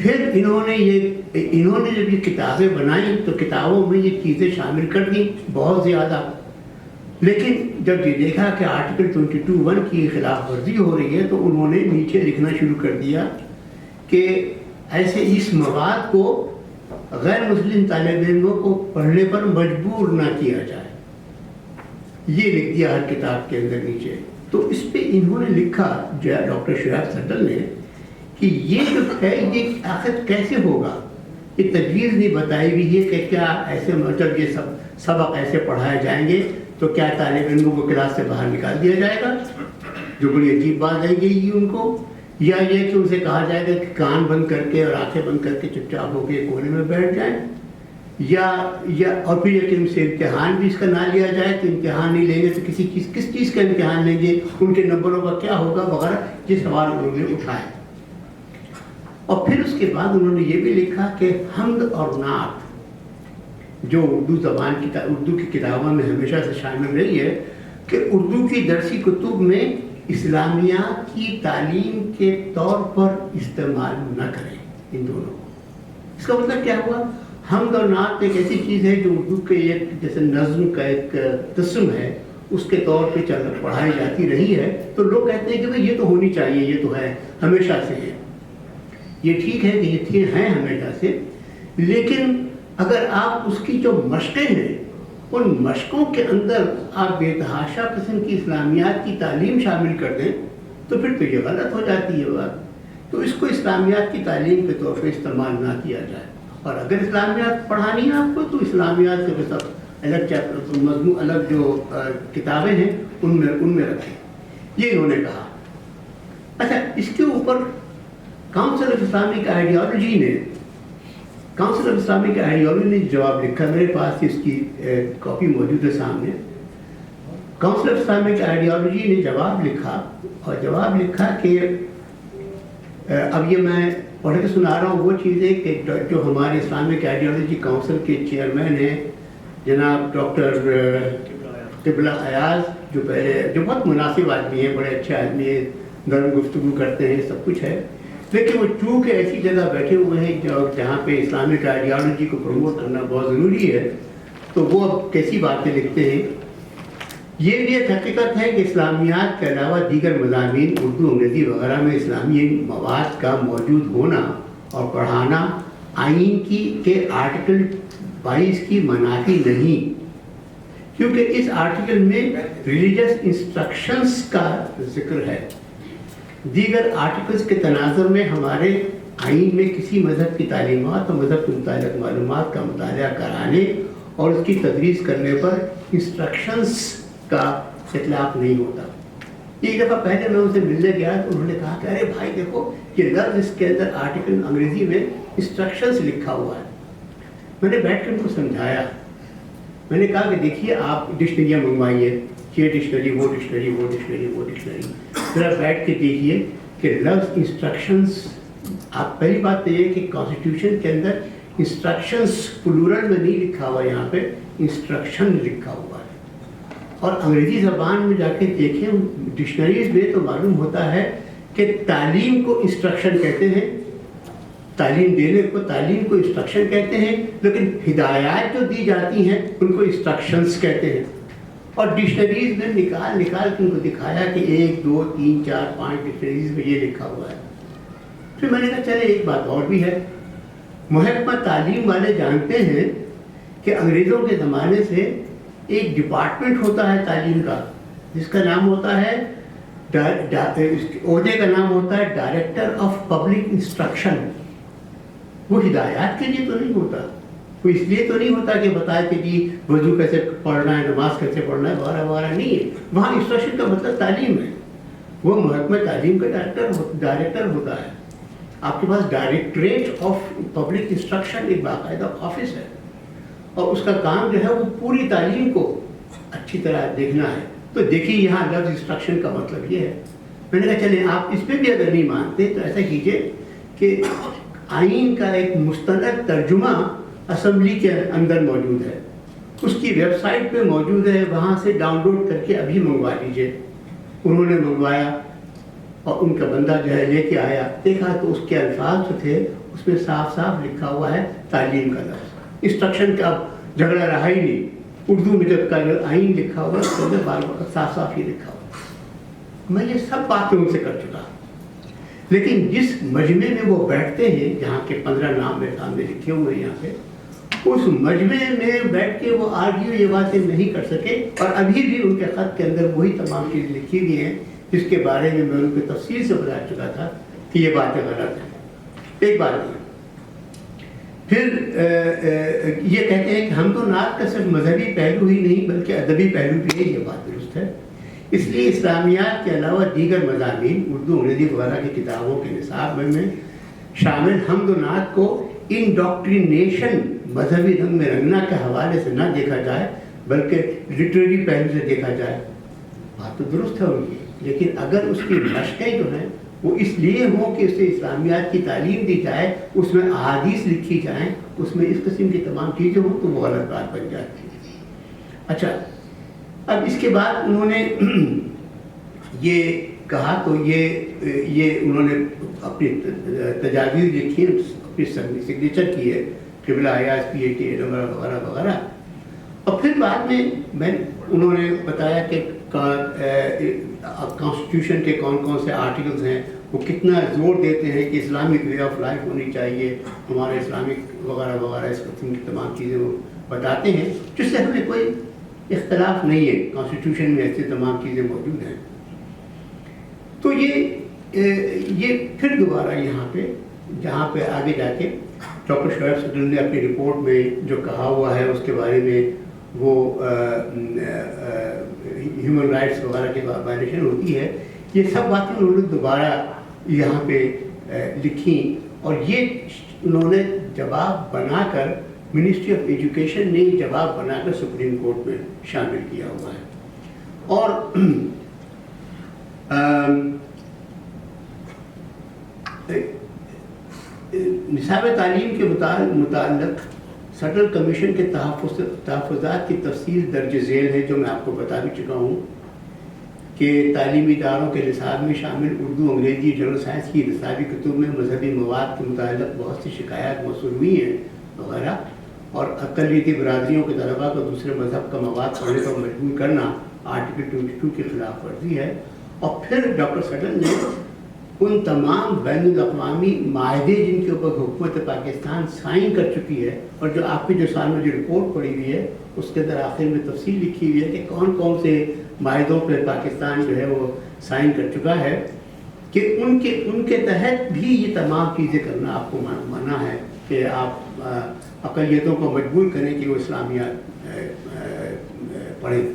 پھر انہوں نے جب یہ کتابیں بنائیں تو کتابوں میں یہ چیزیں شامل کر دیں بہت زیادہ، لیکن جب یہ دیکھا کہ آرٹیکل 22(1) کی خلاف ورزی ہو رہی ہے تو انہوں نے نیچے لکھنا شروع کر دیا کہ ایسے اس مواد کو غیر مسلم طالب علموں کو پڑھنے پر مجبور نہ کیا جائے، یہ لکھ دیا ہر کتاب کے اندر نیچے۔ تو اس پہ انہوں نے لکھا ڈاکٹر شعیب صدر نے کہ یہ جو ہے یہ آخر کیسے ہوگا، یہ تجویز نہیں بتائی ہوئی ہے کہ کیا ایسے مطلب یہ سبق ایسے پڑھائے جائیں گے تو کیا طالب علموں کو کلاس سے باہر نکال دیا جائے گا، جو بڑی عجیب بات لگے گی ان کو، یا یہ کہ اسے کہا جائے گا کہ کان بند کر کے اور آنکھیں بند کر کے چپ چاپ ہو کے کونے میں بیٹھ جائیں، یا اور پھر یہ کہ ان سے امتحان بھی اس کا نہ لیا جائے، تو امتحان نہیں لیں گے تو کس چیز کا امتحان لیں گے، ان کے نمبروں کا کیا ہوگا وغیرہ، یہ سوال انہوں نے اٹھائے۔ اور پھر اس کے بعد انہوں نے یہ بھی لکھا کہ حمد اور نعت جو اردو کی کتابوں میں ہمیشہ سے شامل رہی ہے کہ اردو کی درسی کتب میں اسلامیات کی تعلیم کے طور پر استعمال نہ کریں ان دونوں کو۔ اس کا مطلب کیا ہوا؟ حمد اور نعت ایک ایسی چیز ہے جو اردو کے ایک جیسے نظم کا ایک قسم ہے، اس کے طور پہ پڑھائی جاتی رہی ہے، تو لوگ کہتے ہیں کہ بھائی یہ تو ہونی چاہیے، یہ تو ہے ہمیشہ سے ہے، یہ ٹھیک ہے کہ یہ ہیں ہمیشہ سے، لیکن اگر آپ اس کی جو مشقیں ہیں ان مشقوں کے اندر آپ بے تحاشا قسم کی اسلامیات کی تعلیم شامل کر دیں تو پھر تو یہ غلط ہو جاتی ہے بات۔ تو اس کو اسلامیات کی تعلیم کے طور پہ استعمال نہ کیا جائے، اور اگر اسلامیات پڑھانی ہے آپ کو تو اسلامیات سے سب الگ چیپٹر مضمون الگ جو کتابیں ہیں ان میں رکھیں، یہ انہوں نے کہا۔ اچھا، اس کے اوپر کاؤنسل آف اسلامک آئیڈیالوجی نے جواب لکھا، میرے پاس اس کی کاپی موجود ہے سامنے۔ کاؤنسل آف اسلامک آئیڈیالوجی نے جواب لکھا کہ اب یہ میں پڑھ کے سنا رہا ہوں وہ چیزیں کہ جو ہمارے اسلامک آئیڈیالوجی کاؤنسل کے چیئرمین ہیں جناب ڈاکٹر قبلہ ایاز، جو بہت مناسب آدمی ہیں، بڑے اچھے آدمی ہیں، نرم گفتگو کرتے ہیں، سب کچھ ہے، لیکن وہ چونکہ ایسی جگہ بیٹھے ہوئے ہیں جہاں پہ اسلامک آئیڈیالوجی کو پروموٹ کرنا بہت ضروری ہے، تو وہ اب کیسی باتیں لکھتے ہیں۔ یہ بھی ایک حقیقت ہے کہ اسلامیات کے علاوہ دیگر مضامین اردو، انگریزی وغیرہ میں اسلامی مواد کا موجود ہونا اور پڑھانا آئین کے آرٹیکل 22 کی منافی نہیں، کیونکہ اس آرٹیکل میں ریلیجس انسٹرکشنز کا ذکر ہے۔ دیگر آرٹیکلز کے تناظر میں ہمارے آئین میں کسی مذہب کی تعلیمات اور مذہب کے متعلق معلومات کا مطالعہ کرانے اور اس کی تدریس کرنے پر انسٹرکشنز کا اطلاق نہیں ہوتا۔ ایک دفعہ پہلے میں ان سے ملنے گیا تو انہوں نے کہا کہ ارے بھائی دیکھو یہ لفظ اس کے اندر آرٹیکل انگریزی میں انسٹرکشنز لکھا ہوا ہے۔ میں نے بیٹھ کر ان کو سمجھایا، میں نے کہا کہ دیکھیے آپ ڈکشنریاں منگوائیے، یہ ڈکشنری وہ ڈکشنری وہ ڈکشنری وہ ڈکشنری، ذرا بیٹھ کے دیکھیے کہ لفظ انسٹرکشنز، آپ پہلی بات تو یہ کہ کانسٹیٹیوشن کے اندر انسٹرکشنز پلورل میں نہیں لکھا ہوا، یہاں پہ انسٹرکشن لکھا ہوا ہے، اور انگریزی زبان میں جا کے دیکھیں ڈکشنریز میں تو معلوم ہوتا ہے کہ تعلیم کو انسٹرکشن کہتے ہیں، تعلیم دینے کو تعلیم کو انسٹرکشن کہتے ہیں، لیکن ہدایات جو دی جاتی ہیں ان کو انسٹرکشنز کہتے ہیں۔ اور ڈکشنریز میں نکال کے ان کو دکھایا کہ 1 2 3 4 5 ڈکشنریز میں یہ لکھا ہوا ہے۔ پھر میں نے کہا چلے ایک بات اور بھی ہے، محکمہ تعلیم والے جانتے ہیں کہ انگریزوں کے زمانے سے ایک ڈپارٹمنٹ ہوتا ہے تعلیم کا جس کا نام ہوتا ہے عہدے کا نام ہوتا ہے ڈائریکٹر آف پبلک انسٹرکشن۔ وہ ہدایات کے لیے تو نہیں ہوتا، وہ اس لیے تو نہیں ہوتا کہ بتائے کہ جی وضو کیسے پڑھنا ہے، نماز کیسے پڑھنا ہے وغیرہ وغیرہ، نہیں ہے۔ وہاں انسٹرکشن کا مطلب تعلیم ہے، وہ محکمہ تعلیم کا ڈائریکٹر ہوتا ہے۔ آپ کے پاس ڈائریکٹریٹ آف پبلک انسٹرکشن ایک باقاعدہ آفس ہے، اور اس کا کام جو ہے وہ پوری تعلیم کو اچھی طرح دیکھنا ہے۔ تو دیکھیے یہاں لفظ انسٹرکشن کا مطلب یہ ہے۔ میں نے کہا چلیں آپ اس پہ بھی اگر نہیں مانتے تو ایسا کیجئے کہ آئین کا ایک مستند ترجمہ اسمبلی کے اندر موجود ہے، اس کی ویب سائٹ پہ موجود ہے، وہاں سے ڈاؤن لوڈ کر کے ابھی منگوا لیجئے۔ انہوں نے منگوایا، اور ان کا بندہ جو ہے لے کے آیا، دیکھا تو اس کے الفاظ جو تھے اس میں صاف صاف لکھا ہوا ہے تعلیم کا لفظ، انسٹرکشن کا اب جھگڑا رہا ہی نہیں، اردو میں جب کا جو آئین لکھا ہوا اس کے اندر بار بار صاف صاف ہی لکھا ہوا۔ میں یہ سب باتیں ان سے کر چکا، لیکن جس مجمع میں وہ بیٹھتے ہیں، جہاں کے 15 نام میرے سامنے لکھے ہوئے ہیں یہاں پہ، اس مجمع میں بیٹھ کے وہ آرگیو یہ باتیں نہیں کر سکے، اور ابھی بھی ان کے خط کے اندر وہی تمام چیزیں لکھی ہوئی ہیں جس کے بارے میں ان کو تفصیل سے بتا چکا تھا کہ یہ باتیں غلط ہیں۔ ایک بات یہ، پھر یہ کہتے ہیں کہ ہم تو نعت کا صرف مذہبی پہلو ہی نہیں بلکہ ادبی پہلو بھی ہے، یہ بات درست ہے، اس لیے اسلامیات کے علاوہ دیگر مضامین اردو انگریزی وغیرہ کی کتابوں کے نصاب میں شامل حمد و نعت کو انڈاکٹرینیشن، مذہبی رنگ میں رنگنا کے حوالے سے نہ دیکھا جائے بلکہ لٹریری پہلو سے دیکھا جائے۔ بات تو درست ہے ان کی، لیکن اگر اس کی مشقیں جو ہیں وہ اس لیے ہوں کہ اسے اسلامیات کی تعلیم دی جائے، اس میں احادیث لکھی جائیں، اس میں اس قسم کی تمام چیزیں ہوں تو وہ غلط بات بن جاتی ہے۔ اچھا، اب اس کے بعد انہوں نے یہ کہا تو یہ انہوں نے اپنی تجاویز لکھی، اپنی سگنیچر کی ہے، قبلہ ایاز PhD وغیرہ وغیرہ، اور پھر بعد میں انہوں نے بتایا کہ کانسٹیٹیوشن کے کون کون سے آرٹیکلز ہیں، وہ کتنا زور دیتے ہیں کہ اسلامک وے آف لائف ہونی چاہیے، ہمارے اسلامک وغیرہ وغیرہ، اس قسم کی تمام چیزیں وہ بتاتے ہیں، جس سے ہمیں کوئی اختلاف نہیں ہے، کانسٹیٹیوشن میں ایسی تمام چیزیں موجود ہیں۔ تو یہ پھر دوبارہ یہاں پہ جہاں پہ آگے جا کے ڈاکٹر شعیب صدر نے اپنی رپورٹ میں جو کہا ہوا ہے اس کے بارے میں، وہ ہیومن رائٹس وغیرہ کی وائلیشن ہوتی ہے، یہ سب باتیں انہوں نے دوبارہ یہاں پہ لکھی، اور یہ انہوں نے جواب بنا کر، منسٹری آف ایجوکیشن نے جواب بنا کر سپریم کورٹ میں شامل کیا ہوا ہے۔ اور نصاب تعلیم کے متعلق سٹل کمیشن کے تحفظات کی تفصیل درج ذیل ہے، جو میں آپ کو بتا بھی چکا ہوں کہ تعلیمی اداروں کے نصاب میں شامل اردو، انگریزی، جنرل سائنس کی نصابی کتب میں مذہبی مواد کے متعلق بہت سی شکایات موصول ہوئی ہیں وغیرہ، اور اقلیتی برادریوں کے طلباء کو دوسرے مذہب کا مواد پڑھنے پر مجبور کرنا آرٹیکل 22 کی خلاف ورزی ہے۔ اور پھر ڈاکٹر سٹل نے ان تمام بین الاقوامی معاہدے جن کے اوپر حکومت پاکستان سائن کر چکی ہے، اور جو آپ کی جو سال میں جو رپورٹ پڑی ہوئی ہے اس کے اندر آخر میں تفصیل لکھی ہوئی ہے کہ کون کون سے معاہدوں پہ پاکستان جو ہے وہ سائن کر چکا ہے، کہ ان کے تحت بھی یہ تمام چیزیں کرنا آپ کو منع ہے کہ آپ اقلیتوں کو مجبور کریں کہ وہ اسلامیات پڑھیں۔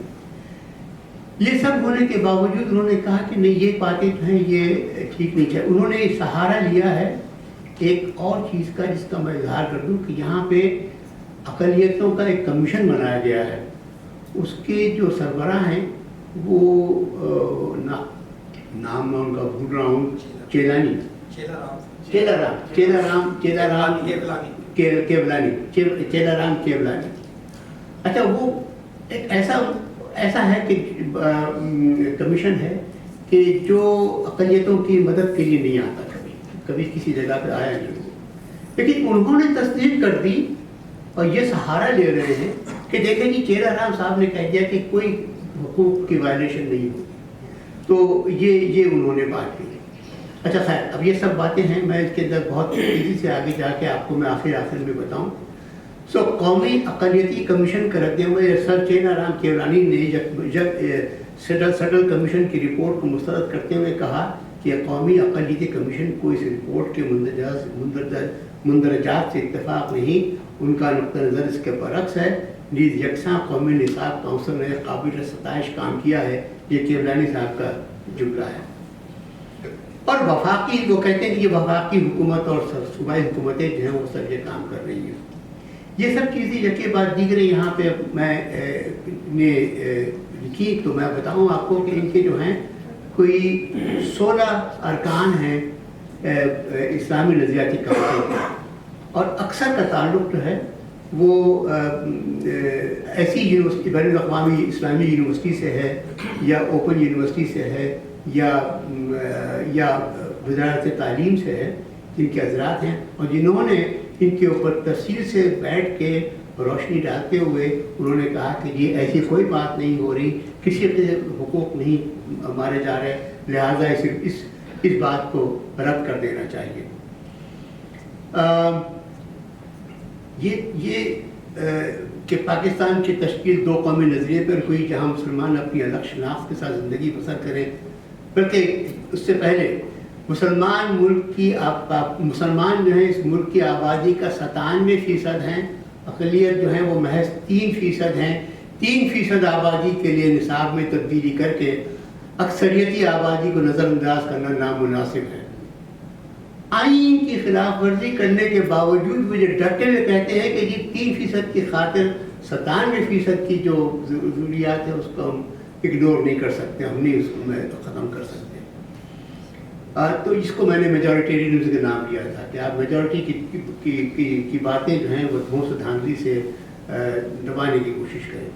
یہ سب ہونے کے باوجود انہوں نے کہا کہ نہیں، یہ باتیں جو ہیں یہ ٹھیک نہیں چاہیے۔ انہوں نے سہارا لیا ہے ایک اور چیز کا، جس کا میں اظہار کر دوں کہ یہاں پہ اقلیتوں کا ایک کمیشن بنایا گیا ہے، اس کے جو سربراہ ہیں وہ نام میں ان کا بھول رہا ہوں، کیولانی۔ اچھا، وہ ایک ایسا ہے کہ کمیشن ہے کہ جو اقلیتوں کی مدد کے لیے نہیں آتا، کبھی کسی جگہ پہ آیا نہیں، لیکن انہوں نے تصدیق کر دی اور یہ سہارا لے رہے ہیں کہ دیکھیں جی چیرا رام صاحب نے کہہ دیا کہ کوئی حقوق کی وائلیشن نہیں ہوتی، تو یہ انہوں نے بات کی۔ اچھا خیر، اب یہ سب باتیں ہیں، میں اس کے اندر بہت تیزی سے آگے جا کے آپ کو میں آخر میں بتاؤں۔ قومی اقلیتی کمیشن کا رد عمل سر چینا رام کیولانی نے جب سٹل کمیشن کی رپورٹ کو مسترد کرتے ہوئے کہا کہ قومی اقلیتی کمیشن کو اس رپورٹ کے مندرجات سے اتفاق نہیں، ان کا نقطہ نظر اس کے برعکس ہے، نیز یکساں قومی نصاب کونسل نے قابل ستائش کام کیا ہے، یہ کیولانی صاحب کا جملہ ہے۔ اور وفاقی، وہ کہتے ہیں کہ یہ وفاقی حکومت اور صوبائی حکومتیں جو ہیں وہ سب یہ کام کر رہی ہیں۔ یہ سب چیزیں یکے بعد دیگر یہاں پہ میں نے لکھی، تو میں بتاؤں آپ کو کہ ان کے جو ہیں کوئی 16 ارکان ہیں اسلامی نظریاتی کونسل کا، اور اکثر کا تعلق جو ہے وہ ایسی یونیورسٹی بین الاقوامی اسلامی یونیورسٹی سے ہے یا اوپن یونیورسٹی سے ہے یا وزارت تعلیم سے ہے، جن کے حضرات ہیں اور جنہوں نے ان کے اوپر تفصیل سے بیٹھ کے روشنی ڈالتے ہوئے انہوں نے کہا کہ یہ ایسی کوئی بات نہیں ہو رہی، کسی کے حقوق نہیں مارے جا رہے، لہٰذا صرف اس بات کو رد کر دینا چاہیے۔ یہ کہ پاکستان کی تشکیل دو قومی نظریے پر ہوئی جہاں مسلمان اپنی الگ شناخت کے ساتھ زندگی بسر کریں، بلکہ اس سے پہلے مسلمان جو ہیں اس ملک کی آبادی کا 97% ہیں، اقلیت جو ہیں وہ محض 3% ہیں۔ 3% آبادی کے لیے نصاب میں تبدیلی کر کے اکثریتی آبادی کو نظر انداز کرنا نامناسب ہے۔ آئین کی خلاف ورزی کرنے کے باوجود وہ یہ ڈٹے ہوئے کہتے ہیں کہ یہ 3% کی خاطر 97% کی جو ضروریات ہے اس کو ہم اگنور نہیں کر سکتے، ہم نہیں اس کو ختم کر سکتے۔ تو اس کو میں نے میجورٹیرینزم کا نام دیا تھا کہ آپ میجورٹی کی باتیں جو ہیں وہ دھونس و دھاندلی سے دبانے کی کوشش کریں،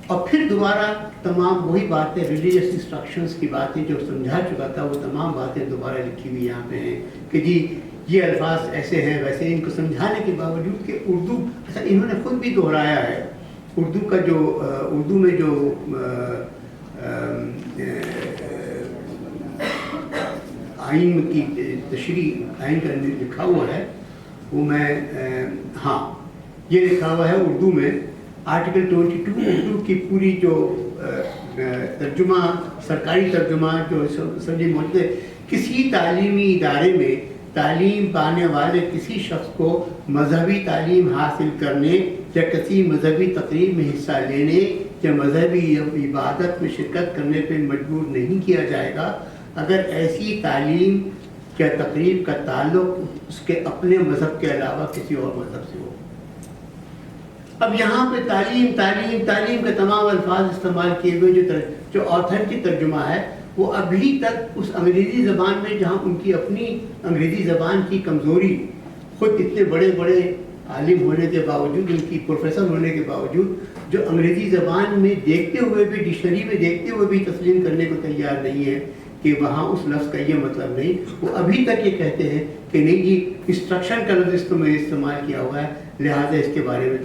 اور پھر دوبارہ تمام وہی باتیں ریلیجیس انسٹرکشنز کی باتیں جو سمجھا چکا تھا وہ تمام باتیں دوبارہ لکھی ہوئی یہاں پہ ہیں کہ جی یہ الفاظ ایسے ہیں ویسے، ان کو سمجھانے کے باوجود کہ اردو اچھا انہوں نے خود بھی دہرایا ہے، اردو میں جو آئین کی تشریح آئین کا لکھا ہوا ہے وہ میں یہ لکھا ہوا ہے اردو میں آرٹیکل 22 اردو کی پوری جو ترجمہ سرکاری ترجمہ جو سمجھے موجود ہے، کسی تعلیمی ادارے میں تعلیم پانے والے کسی شخص کو مذہبی تعلیم حاصل کرنے یا کسی مذہبی تقریب میں حصہ لینے یا مذہبی عبادت میں شرکت کرنے پہ مجبور نہیں کیا جائے گا اگر ایسی تعلیم یا تقریب کا تعلق اس کے اپنے مذہب کے علاوہ کسی اور مذہب سے ہو۔ اب یہاں پہ تعلیم کے تمام الفاظ استعمال کیے ہوئے جو آتھنٹک ترجمہ ہے وہ ابھی تک اس انگریزی زبان میں، جہاں ان کی اپنی انگریزی زبان کی کمزوری، خود اتنے بڑے بڑے عالم ہونے کے باوجود، ان کی پروفیسر ہونے کے باوجود، جو انگریزی زبان میں دیکھتے ہوئے بھی، ڈکشنری میں دیکھتے ہوئے بھی تسلیم کرنے کو تیار نہیں ہے کہ وہاں اس لفظ کا یہ مطلب نہیں، وہ ابھی تک یہ کہتے ہیں کہ نہیں جی انسٹرکشن کا لفظ میں استعمال کیا ہوا ہے، لہٰذا اس کے بارے میں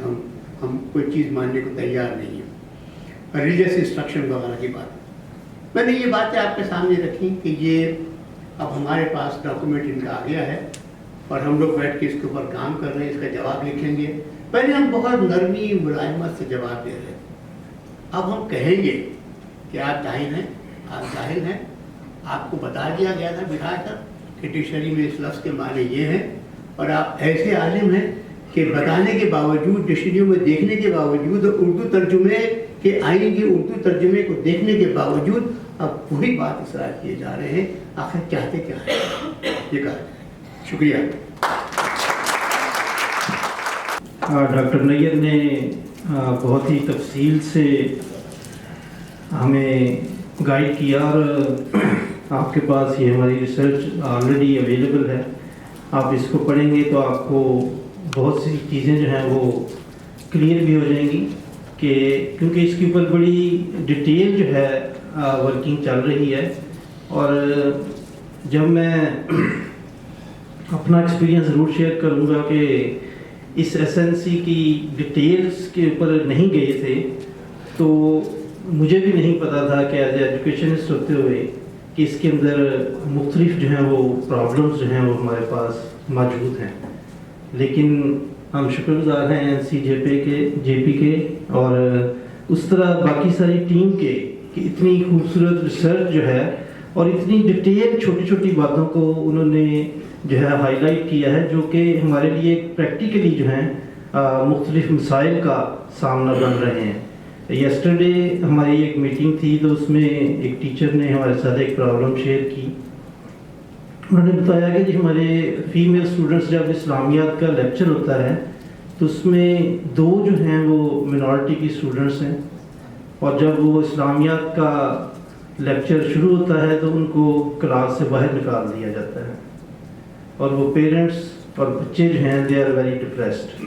ہم کوئی چیز ماننے کو تیار نہیں ہیں، ریلیجیس انسٹرکشن وغیرہ کی بات۔ میں نے یہ باتیں آپ کے سامنے رکھی کہ یہ اب ہمارے پاس ڈاکومنٹ ان کا آ گیا ہے اور ہم لوگ بیٹھ کے اس کے اوپر کام کر رہے ہیں، اس کا جواب لکھیں گے۔ پہلے ہم بہت نرمی ملائمت سے جواب دے رہے ہیں، اب ہم کہیں گے کہ آپ جاہل ہیں، آپ کو بتا دیا گیا تھا بٹھا کر کہ ڈکشنری میں اس لفظ کے معنی یہ ہیں، اور آپ ایسے عالم ہیں کہ بتانے کے باوجود، ڈکشنریوں میں دیکھنے کے باوجود، اردو ترجمے کے آئین کے اردو ترجمے کو دیکھنے کے باوجود اب وہی بات اصرار کیے جا رہے ہیں۔ آخر چاہتے کیا ہے یہ کہا جائے۔ شکریہ۔ ڈاکٹر نیّر نے بہت ہی تفصیل سے ہمیں گائیڈ کیا، اور آپ کے پاس یہ ہماری ریسرچ آلریڈی اویلیبل ہے، آپ اس کو پڑھیں گے تو آپ کو بہت سی چیزیں جو ہیں وہ کلیئر بھی ہو جائیں گی، کہ کیونکہ اس کے اوپر بڑی ڈیٹیل جو ہے ورکنگ چل رہی ہے۔ اور جب میں اپنا ایکسپیرینس ضرور شیئر کروں گا کہ اس ایسنسی کی ڈیٹیلز کے اوپر نہیں گئے تھے تو مجھے بھی نہیں پتا تھا کہ ایز اے ایجوکیشنسٹ ہوتے ہوئے کہ اس کے اندر مختلف جو ہیں وہ پرابلمز جو ہیں وہ ہمارے پاس موجود ہیں۔ لیکن ہم شکر گزار ہیں NCJP کے اور اس طرح باقی ساری ٹیم کے کہ اتنی خوبصورت ریسرچ جو ہے اور اتنی ڈیٹیل چھوٹی چھوٹی باتوں کو انہوں نے جو ہے ہائی لائٹ کیا ہے، جو کہ ہمارے لیے پریکٹیکلی جو ہیں مختلف مسائل کا سامنا بن رہے ہیں۔ یسٹرڈے ہماری ایک میٹنگ تھی تو اس میں ایک ٹیچر نے ہمارے ساتھ ایک پرابلم شیئر کی۔ انہوں نے بتایا کہ جی ہمارے فیمیل اسٹوڈنٹس جب اسلامیات کا لیکچر ہوتا ہے تو اس میں 2 جو ہیں وہ منارٹی کی اسٹوڈنٹس ہیں، اور جب وہ اسلامیات کا لیکچر شروع ہوتا ہے تو ان کو کلاس سے باہر نکال دیا جاتا ہے، اور وہ پیرنٹس اور بچے جو ہیں دے آر ویری ڈپریسڈ.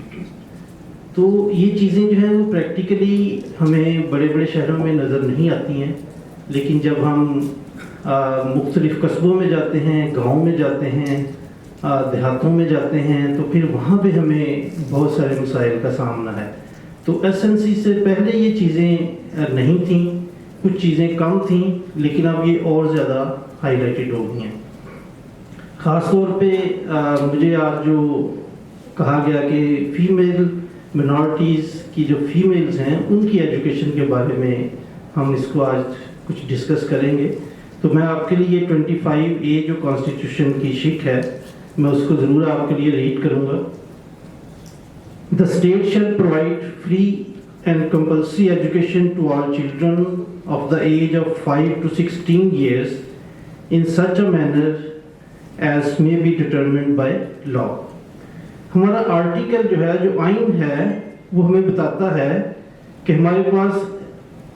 تو یہ چیزیں جو ہیں وہ پریکٹیکلی ہمیں بڑے بڑے شہروں میں نظر نہیں آتی ہیں، لیکن جب ہم مختلف قصبوں میں جاتے ہیں، گاؤں میں جاتے ہیں، دیہاتوں میں جاتے ہیں، تو پھر وہاں پہ ہمیں بہت سارے مسائل کا سامنا ہے. تو SNC سے پہلے یہ چیزیں نہیں تھیں، کچھ چیزیں کم تھیں، لیکن اب یہ اور زیادہ ہائی لائٹڈ ہو گئی ہیں. خاص طور پہ مجھے آج جو کہا گیا کہ فیمیل منارٹیز کی جو فیمیلز ہیں ان کی ایجوکیشن کے بارے میں ہم اس کو آج کچھ ڈسکس کریں گے. تو میں آپ کے لیے 25A جو کانسٹیٹیوشن کی شک ہے میں اس کو ضرور آپ کے لیے ریڈ کروں گا. The state shall provide free and compulsory education to all children of the age of 5 to 16 years in such a manner as may be determined by law. ہمارا آرٹیکل جو ہے، جو آئین ہے، وہ ہمیں بتاتا ہے کہ ہمارے پاس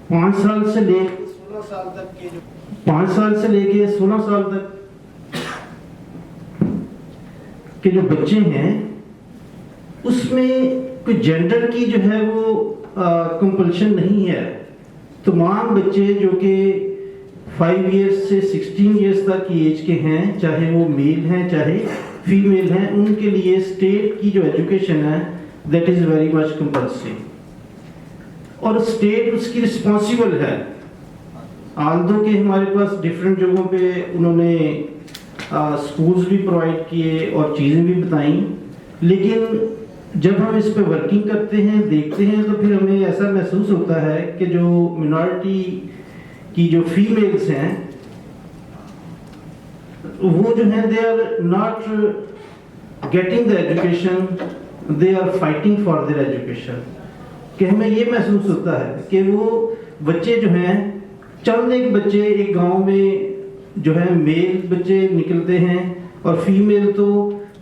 5 سال سے لے کے 16 سال تک کے 5 سال سے لے کے 16 سال تک کے جو بچے ہیں اس میں کوئی جینڈر کی جو ہے وہ کمپلشن نہیں ہے. تمام بچے جو کہ 5 ایئرس سے 16 ایئرس تک کی ایج کے ہیں، چاہے وہ میل ہیں چاہے فیمیل ہیں، ان کے لیے اسٹیٹ کی جو ایجوکیشن ہے that is very much compulsory, اور اسٹیٹ اس کی رسپانسیبل ہے. آلدو کہ ہمارے پاس ڈفرینٹ جگہوں پہ انہوں نے اسکولز بھی پرووائڈ کیے اور چیزیں بھی بتائیں، لیکن جب ہم اس پہ ورکنگ کرتے ہیں، دیکھتے ہیں، تو پھر ہمیں ایسا محسوس ہوتا ہے کہ جو منارٹی کی جو فیمیلز ہیں وہ جو ہیں they are not getting the education, they are fighting for their education. کہ ہمیں یہ محسوس ہوتا ہے کہ وہ بچے جو ہیں، چند ایک بچے ایک گاؤں میں جو ہے میل بچے نکلتے ہیں، اور فیمیل تو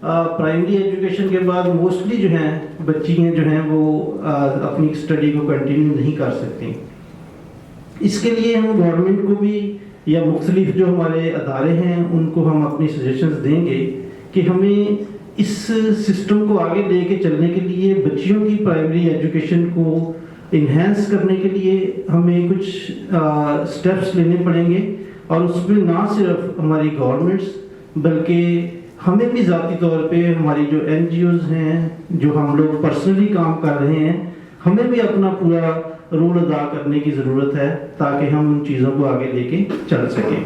پرائمری ایجوکیشن کے بعد موسٹلی جو ہیں بچیاں جو ہیں وہ اپنی اسٹڈی کو کنٹینیو نہیں کر سکتی. اس کے لیے ہم گورنمنٹ کو بھی یا مختلف جو ہمارے ادارے ہیں ان کو ہم اپنی سجیشنز دیں گے کہ ہمیں اس سسٹم کو آگے لے کے چلنے کے لیے بچیوں کی پرائمری ایجوکیشن کو انہینس کرنے کے لیے ہمیں کچھ سٹیپس لینے پڑیں گے. اور اس میں نہ صرف ہماری گورنمنٹس بلکہ ہمیں بھی ذاتی طور پہ ہماری جو NGOs ہیں، جو ہم لوگ پرسنلی کام کر رہے ہیں، ہمیں بھی اپنا پورا رول ادا کرنے کی ضرورت ہے تاکہ ہم ان چیزوں کو آگے لے کے چل سکیں.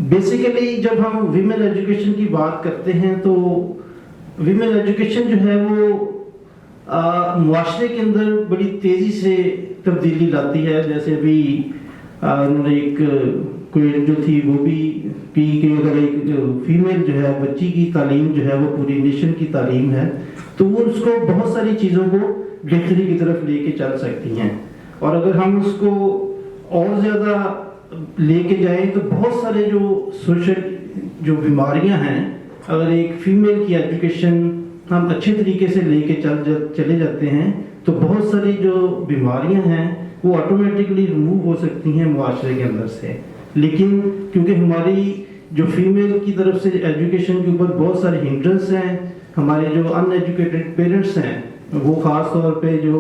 بیسیکلی جب ہم ویمن ایجوکیشن کی بات کرتے ہیں تو ویمن ایجوکیشن جو ہے وہ معاشرے کے اندر بڑی تیزی سے تبدیلی لاتی ہے. جیسے ابھی انہوں نے ایک کوئی جو تھی وہ بھی کہ اگر ایک فیمیل جو ہے بچی کی تعلیم جو ہے وہ پوری نیشن کی تعلیم ہے، تو وہ اس کو بہت ساری چیزوں کو بہتری کی طرف لے کے چل سکتی ہیں. اور اگر ہم اس کو اور زیادہ لے کے جائیں تو بہت سارے جو سوشل جو بیماریاں ہیں، اگر ایک فیمیل کی ایجوکیشن ہم اچھے طریقے سے لے کے چلے جاتے ہیں تو بہت ساری جو بیماریاں ہیں وہ آٹومیٹکلی ریموو ہو سکتی ہیں معاشرے کے اندر سے. لیکن کیونکہ ہماری جو فیمیل کی طرف سے ایجوکیشن کے اوپر بہت سارے ہنڈرنس ہیں، ہمارے جو ان ایجوکیٹڈ پیرنٹس ہیں وہ خاص طور پہ جو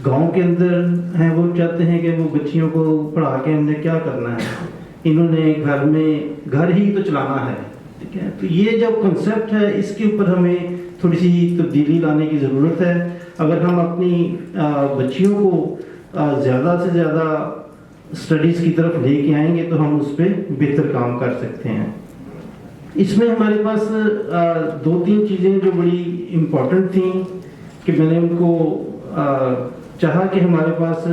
گاؤں کے اندر ہیں وہ چاہتے ہیں کہ وہ بچیوں کو پڑھا کے ہم نے کیا کرنا ہے، انہوں نے گھر میں گھر ہی تو چلانا ہے. ٹھیک ہے، تو یہ جو کنسیپٹ ہے اس کے اوپر ہمیں تھوڑی سی تبدیلی لانے کی ضرورت ہے. اگر ہم اپنی بچیوں کو زیادہ سے زیادہ اسٹڈیز کی طرف لے کے آئیں گے تو ہم اس پہ بہتر کام کر سکتے ہیں. اس میں ہمارے پاس 2-3 چیزیں جو بڑی امپورٹنٹ تھیں کہ میں نے ان کو چاہا کہ ہمارے پاس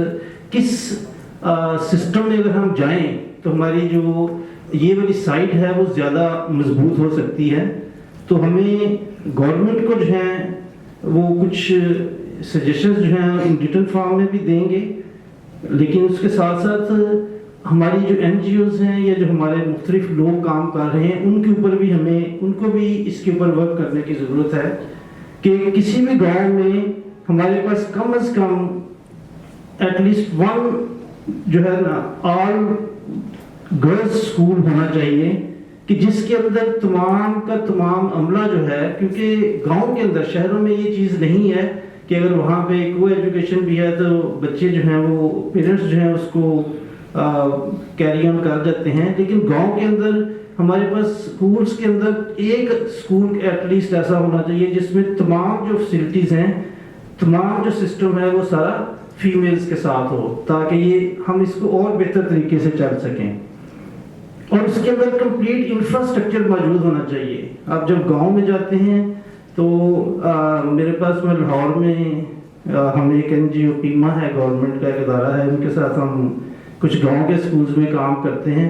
کس سسٹم میں اگر ہم جائیں تو ہماری جو یہ والی سائٹ ہے وہ زیادہ مضبوط ہو سکتی ہے. تو ہمیں گورنمنٹ کو جو ہیں وہ کچھ سجیشنز جو ہیں ان ریٹن فارم میں بھی دیں گے، لیکن اس کے ساتھ ساتھ ہماری جو NGOs ہیں یا جو ہمارے مختلف لوگ کام کر رہے ہیں ان کے اوپر بھی ہمیں ان کو بھی اس کے اوپر ورک کرنے کی ضرورت ہے کہ کسی بھی گاؤں میں ہمارے پاس کم از کم ایٹ لیسٹ 1 جو ہے نا آل گرلز اسکول ہونا چاہیے کہ جس کے اندر تمام کا تمام عملہ جو ہے، کیونکہ گاؤں کے اندر، شہروں میں یہ چیز نہیں ہے کہ اگر وہاں پہ کو ایجوکیشن بھی ہے تو بچے جو ہیں وہ پیرنٹس جو ہیں اس کو کیری آن کر جاتے ہیں، لیکن گاؤں کے اندر ہمارے پاس سکولز کے اندر ایک سکول ایٹ لیسٹ ایسا ہونا چاہیے جس میں تمام جو فیسلٹیز ہیں، تمام جو سسٹم ہے وہ سارا فیمیلز کے ساتھ ہو، تاکہ یہ ہم اس کو اور بہتر طریقے سے چل سکیں۔ اور اس کے اندر کمپلیٹ انفراسٹرکچر موجود ہونا چاہیے۔ آپ جب گاؤں میں جاتے ہیں تو میرے پاس میں لاہور میں ہم ایک NGO پیما ہے، گورنمنٹ کا ایک ادارہ ہے، ان کے ساتھ ہم کچھ گاؤں کے سکولز میں کام کرتے ہیں،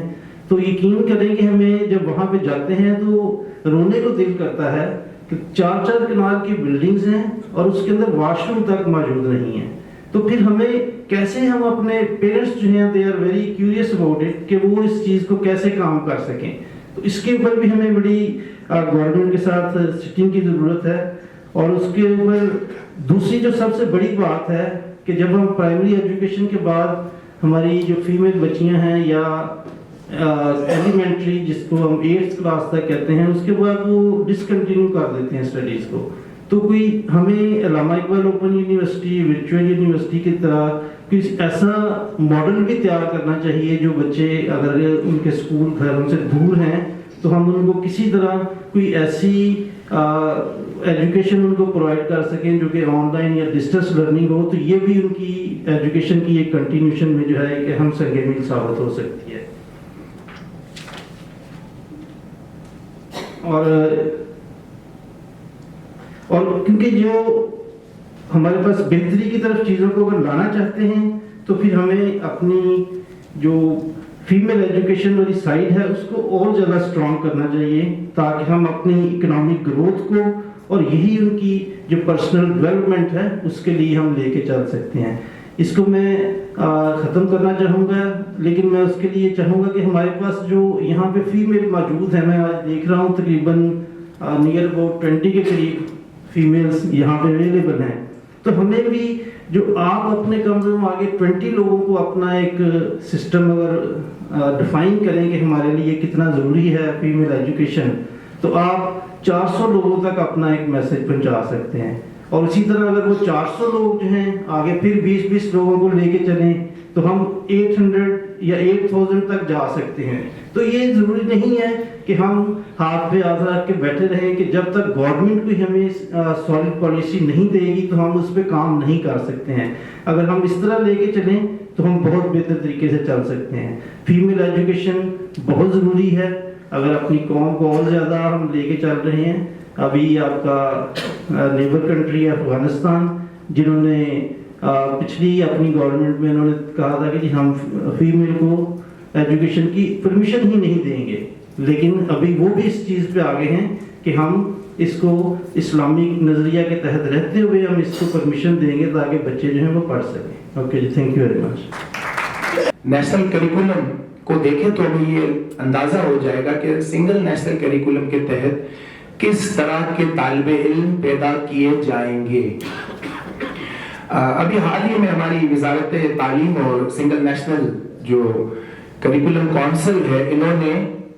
تو یقین کریں کہ ہمیں جب وہاں پہ جاتے ہیں تو رونے کو دل کرتا ہے کہ 4 کنال کی بلڈنگز ہیں اور اس کے اندر واش روم تک موجود نہیں ہیں۔ تو پھر ہمیں کیسے ہم اپنے پیرنٹس جو ہیں they are very curious about it کہ وہ اس چیز کو کیسے کام کر سکیں، تو اس کے اوپر بھی ہمیں بڑی گورنمنٹ کے ساتھ سٹنگ کی ضرورت ہے۔ اور اس کے اوپر دوسری جو سب سے بڑی بات ہے کہ جب ہم پرائمری ایجوکیشن کے بعد ہماری جو فیمیل بچیاں ہیں یا ایلیمنٹری جس کو ہم 8th کلاس تک کہتے ہیں، اس کے بعد وہ ڈسکنٹینیو کر دیتے ہیں اسٹڈیز کو، تو کوئی ہمیں علامہ Iqbal open university, virtual university کی طرح کچھ ایسا ماڈل بھی تیار کرنا چاہیے جو بچے اگر ان کے سکول گھروں سے دور ہیں تو ہم ان کو کسی طرح کوئی ایسی ایجوکیشن ان کو پرووائڈ کر سکیں جو کہ آن لائن یا ڈسٹنس لرننگ ہو، تو یہ بھی ان کی ایجوکیشن کی ایک کنٹینیوشن میں جو ہے ایک اہم سنگ میل ثابت ہو سکتی ہے۔ اور کیونکہ جو ہمارے پاس بہتری کی طرف چیزوں کو اگر لانا چاہتے ہیں تو پھر ہمیں اپنی جو فیمیل ایجوکیشن والی سائڈ ہے اس کو اور زیادہ اسٹرانگ کرنا چاہیے تاکہ ہم اپنی اکنامک گروتھ کو اور یہی ان کی جو پرسنل ڈیولپمنٹ ہے اس کے لیے ہم لے کے چل سکتے ہیں۔ اس کو میں ختم کرنا چاہوں گا، لیکن میں اس کے لیے چاہوں گا کہ ہمارے پاس جو یہاں پہ فیمیل موجود ہیں، میں آج دیکھ رہا ہوں تقریباً نیئر اباؤٹ 20 کے قریب فیمیلز یہاں پہ اویلیبل ہیں، تو ہمیں بھی جو آپ اپنے کم سے کم آگے 20 لوگوں کو اپنا ایک سسٹم اگر ڈیفائن کریں کہ ہمارے لیے کتنا ضروری ہے فیمیل ایجوکیشن، تو آپ 400 لوگوں تک اپنا ایک میسج پہنچا سکتے ہیں۔ اور اسی طرح اگر وہ 400 لوگ جو ہیں آگے پھر 20 لوگوں کو لے کے چلیں تو ہم 800 یا 8000 تک جا سکتے ہیں۔ تو یہ ضروری نہیں ہے کہ ہم ہاتھ پہ ہاتھ رکھ کے بیٹھے رہیں کہ جب تک گورنمنٹ کوئی ہمیں سالڈ پالیسی نہیں دے گی تو ہم اس پہ کام نہیں کر سکتے ہیں۔ اگر ہم اس طرح لے کے چلیں تو ہم بہت بہتر طریقے سے چل سکتے ہیں۔ فیمیل ایجوکیشن بہت ضروری ہے اگر اپنی قوم کو اور زیادہ ہم لے کے چل رہے ہیں۔ ابھی آپ کا نیبر کنٹری ہے افغانستان، جنہوں نے پچھلی اپنی گورنمنٹ میں انہوں نے کہا تھا کہ جی ہم فیمیل کو ایجوکیشن کی پرمیشن ہی نہیں دیں گے، لیکن ابھی وہ بھی اس چیز پہ آگے ہیں کہ ہم اس کو اسلامی نظریہ کے تحت رہتے ہوئے ہم اس کو پرمیشن دیں گے تاکہ بچے جو ہیں وہ پڑھ سکیں۔ اوکے جی، thank you very much. National curriculum کو دیکھیں تو ہمیں یہ اندازہ ہو جائے گا کہ سنگل نیشنل کریکولم کے تحت کس طرح کے طالب علم پیدا کیے جائیں گے۔ ابھی حال ہی میں ہماری وزارت تعلیم اور سنگل نیشنل جو کریکولم کونسل ہے، انہوں نے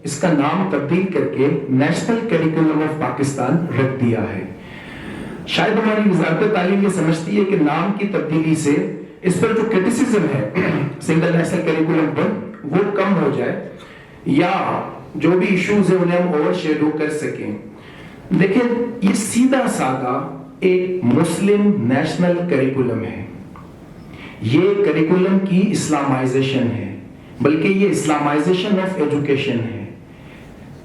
اس کا نام تبدیل کر کے نیشنل کریکولم آف پاکستان رکھ دیا ہے۔ شاید ہماری وزارت تعلیم یہ سمجھتی ہے کہ نام کی تبدیلی سے اس پر جو کرٹیسزم ہے سنگل نیشنل کریکولم پر وہ کم ہو جائے یا جو بھی ایشوز ہیں انہیں ہم اوور شیڈو کر سکیں، لیکن یہ سیدھا سادہ ایک مسلم نیشنل کریکولم ہے۔ یہ کریکولم کی اسلامائزیشن ہے، بلکہ یہ اسلامائزیشن آف ایجوکیشن ہے۔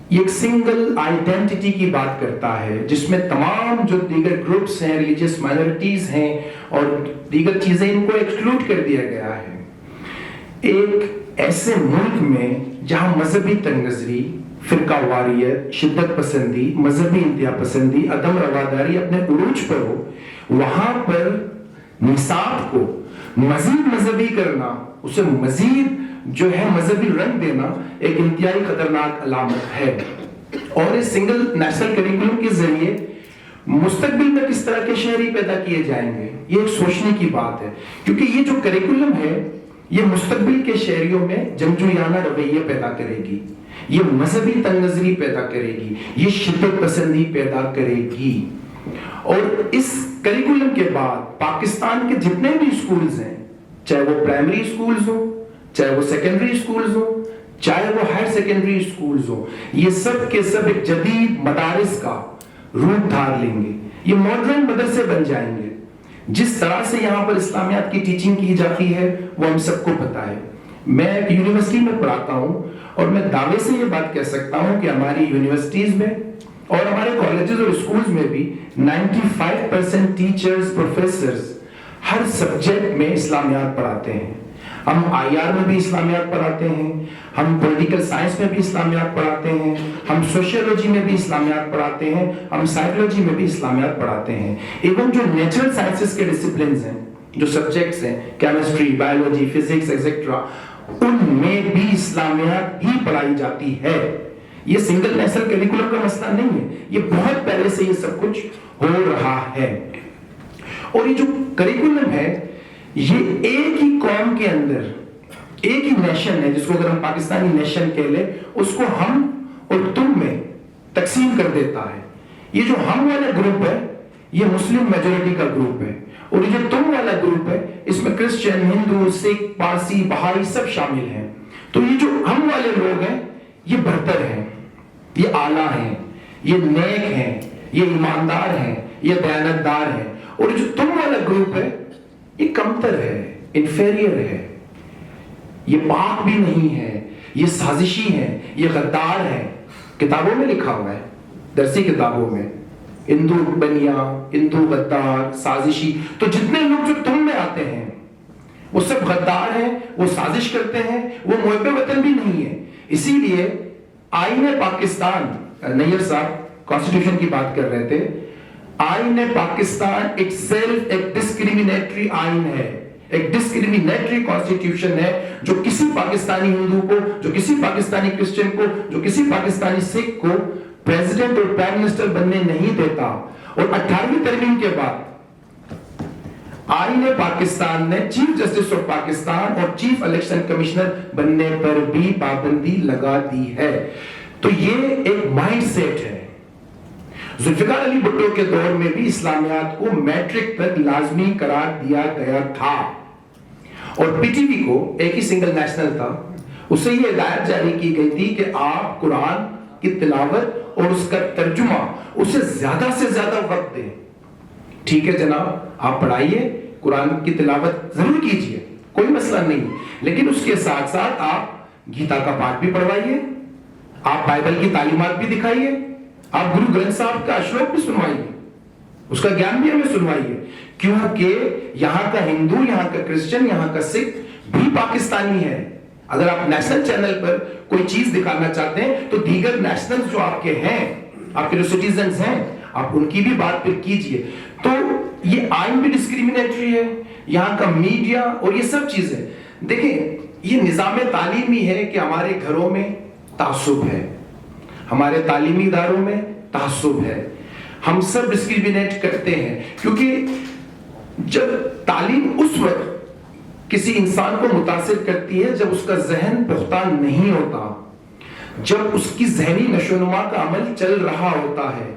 یہ ایک سنگل آئیڈینٹی کی بات کرتا ہے جس میں تمام جو دیگر گروپس ہیں، ریلیجیس مائنورٹیز ہیں اور دیگر چیزیں، ان کو ایکسکلوڈ کر دیا گیا ہے۔ ایک ایسے ملک میں جہاں مذہبی تنگ نظری، فرقہ واریت، شدت پسندی، مذہبی انتہا پسندی، عدم رواداری اپنے عروج پر ہو، وہاں پر نصاب کو مزید مذہبی کرنا، اسے مزید جو ہے مذہبی رنگ دینا ایک انتہائی خطرناک علامت ہے۔ اور اس سنگل نیشنل کریکولم کے ذریعے مستقبل میں کس طرح کے شہری پیدا کیے جائیں گے، یہ ایک سوچنے کی بات ہے، کیونکہ یہ جو کریکولم ہے یہ مستقبل کے شہریوں میں جنگجویانہ رویے پیدا کرے گی، یہ مذہبی تنگ نظری پیدا کرے گی، یہ شدت پسندی پیدا کرے گی۔ اور اس کریکولم کے بعد پاکستان کے جتنے بھی اسکولز ہیں، چاہے وہ پرائمری اسکولز ہوں، چاہے وہ سیکنڈری اسکولز ہوں، چاہے وہ ہائر سیکنڈری اسکولز ہوں، یہ سب کے سب ایک جدید مدارس کا روپ دھار لیں گے، یہ ماڈرن مدرسے بن جائیں گے۔ جس طرح سے یہاں پر اسلامیات کی ٹیچنگ کی جاتی ہے وہ ہم سب کو پتا ہے۔ میں ایک یونیورسٹی میں پڑھاتا ہوں اور میں دعوے سے یہ بات کہہ سکتا ہوں کہ ہماری یونیورسٹیز میں اور ہمارے کالجز اور اسکولز میں بھی 95% ٹیچرز، پروفیسرز ہر سبجیکٹ میں اسلامیات پڑھاتے ہیں۔ ہم آئی آر میں بھی اسلامیات پڑھاتے ہیں، ہم پولیٹیکل سائنس میں بھی اسلامیات پڑھاتے ہیں، ہم سوشیولوجی میں بھی اسلامیات پڑھاتے ہیں، ہم سائیکلوجی میں بھی اسلامیات پڑھاتے ہیں۔ ایون جو نیچرل سائنسز کے ڈسپلنز ہیں، جو سبجیکٹس ہیں، کیمسٹری، بایولوجی، فزکس ایکسیٹرا، ان میں بھی اسلامیات ہی پڑھائی جاتی ہے۔ یہ سنگل نیشنل کریکولم کا مسئلہ نہیں ہے، یہ بہت پہلے سے یہ سب کچھ ہو رہا ہے۔ اور یہ جو کریکولم ہے یہ ایک ہی قوم کے اندر ایک ہی نیشن ہے، جس کو اگر ہم پاکستانی نیشن کہہ لیں، اس کو ہم اور تم میں تقسیم کر دیتا ہے۔ یہ جو ہم والا گروپ ہے یہ مسلم میجورٹی کا گروپ ہے، اور یہ جو تم والا گروپ ہے اس میں کرسچن، ہندو، سکھ، پارسی، بہائی سب شامل ہیں۔ تو یہ جو ہم والے لوگ ہیں یہ برتر ہیں، یہ اعلیٰ ہیں، یہ نیک ہیں، یہ ایماندار ہیں، یہ دیانتدار ہیں۔ اور جو تم والا گروپ ہے یہ کمتر ہے، انفیریئر ہے، یہ پاک بھی نہیں ہے، یہ سازشی ہے، یہ غدار ہے۔ کتابوں میں لکھا ہوا ہے، درسی کتابوں میں، ہندو بنیا، ہندو غدار، سازشی۔ تو جتنے لوگ جو تم میں آتے ہیں وہ سب غدار ہیں، وہ سازش کرتے ہیں، وہ محب وطن بھی نہیں ہے۔ اسی لیے آئین پاکستان، نیئر صاحب کانسٹیٹیوشن کی بات کر رہے تھے، آئین پاکستان اٹ سیلف ایک ڈسکریمنیٹری آئین ہے، ایک ڈسکریمنیٹری کانسٹیٹیوشن ہے، جو کسی پاکستانی ہندو کو، جو کسی پاکستانی کرسچن کو، جو کسی پاکستانی سکھ کو پریزیڈنٹ اور پرائم منسٹر بننے نہیں دیتا۔ اور 18ویں ترمیم کے بعد آئین پاکستان نے چیف جسٹس آف پاکستان اور چیف الیکشن کمشنر بننے پر بھی پابندی لگا دی ہے۔ تو یہ ایک مائنڈ سیٹ ہے۔ ذوالفقار علی بھٹو کے دور میں بھی اسلامیات کو میٹرک تک لازمی قرار دیا گیا تھا، اور پی ٹی وی کو ایک ہی سنگل نیشنل تھا، اسے یہ ہدایت جاری کی گئی تھی کہ آپ قرآن کی تلاوت اور اس کا ترجمہ اسے زیادہ سے زیادہ وقت دیں۔ ٹھیک ہے جناب، آپ پڑھائیے، قرآن کی تلاوت ضرور کیجئے، کوئی مسئلہ نہیں، لیکن اس کے ساتھ ساتھ آپ گیتا کا پاٹھ بھی پڑھوائیے، آپ بائبل کی تعلیمات بھی دکھائیے، آپ گرو گرنتھ صاحب کا اشلوک بھی سنوائیے، اس کا گیان بھی ہمیں سنوائیے، کیونکہ یہاں کا ہندو، یہاں کا کرسچن، یہاں کا سکھ بھی پاکستانی ہے۔ اگر آپ نیشنل چینل پر کوئی چیز دکھانا چاہتے ہیں تو دیگر نیشنل جو آپ کے ہیں، آپ کے جو سٹیزنز ہیں، آپ ان کی بھی بات پھر کیجئے۔ تو یہ آئین بھی ڈسکریمنیٹری ہے، یہاں کا میڈیا اور یہ سب چیزیں۔ دیکھیں، یہ نظام تعلیمی ہے کہ ہمارے گھروں میں تعصب ہے، ہمارے تعلیمی اداروں میں تعصب ہے، ہم سب ڈسکریمنیٹ کرتے ہیں، کیونکہ جب تعلیم اس وقت کسی انسان کو متاثر کرتی ہے جب اس کا ذہن پختہ نہیں ہوتا، جب اس کی ذہنی نشوونما کا عمل چل رہا ہوتا ہے۔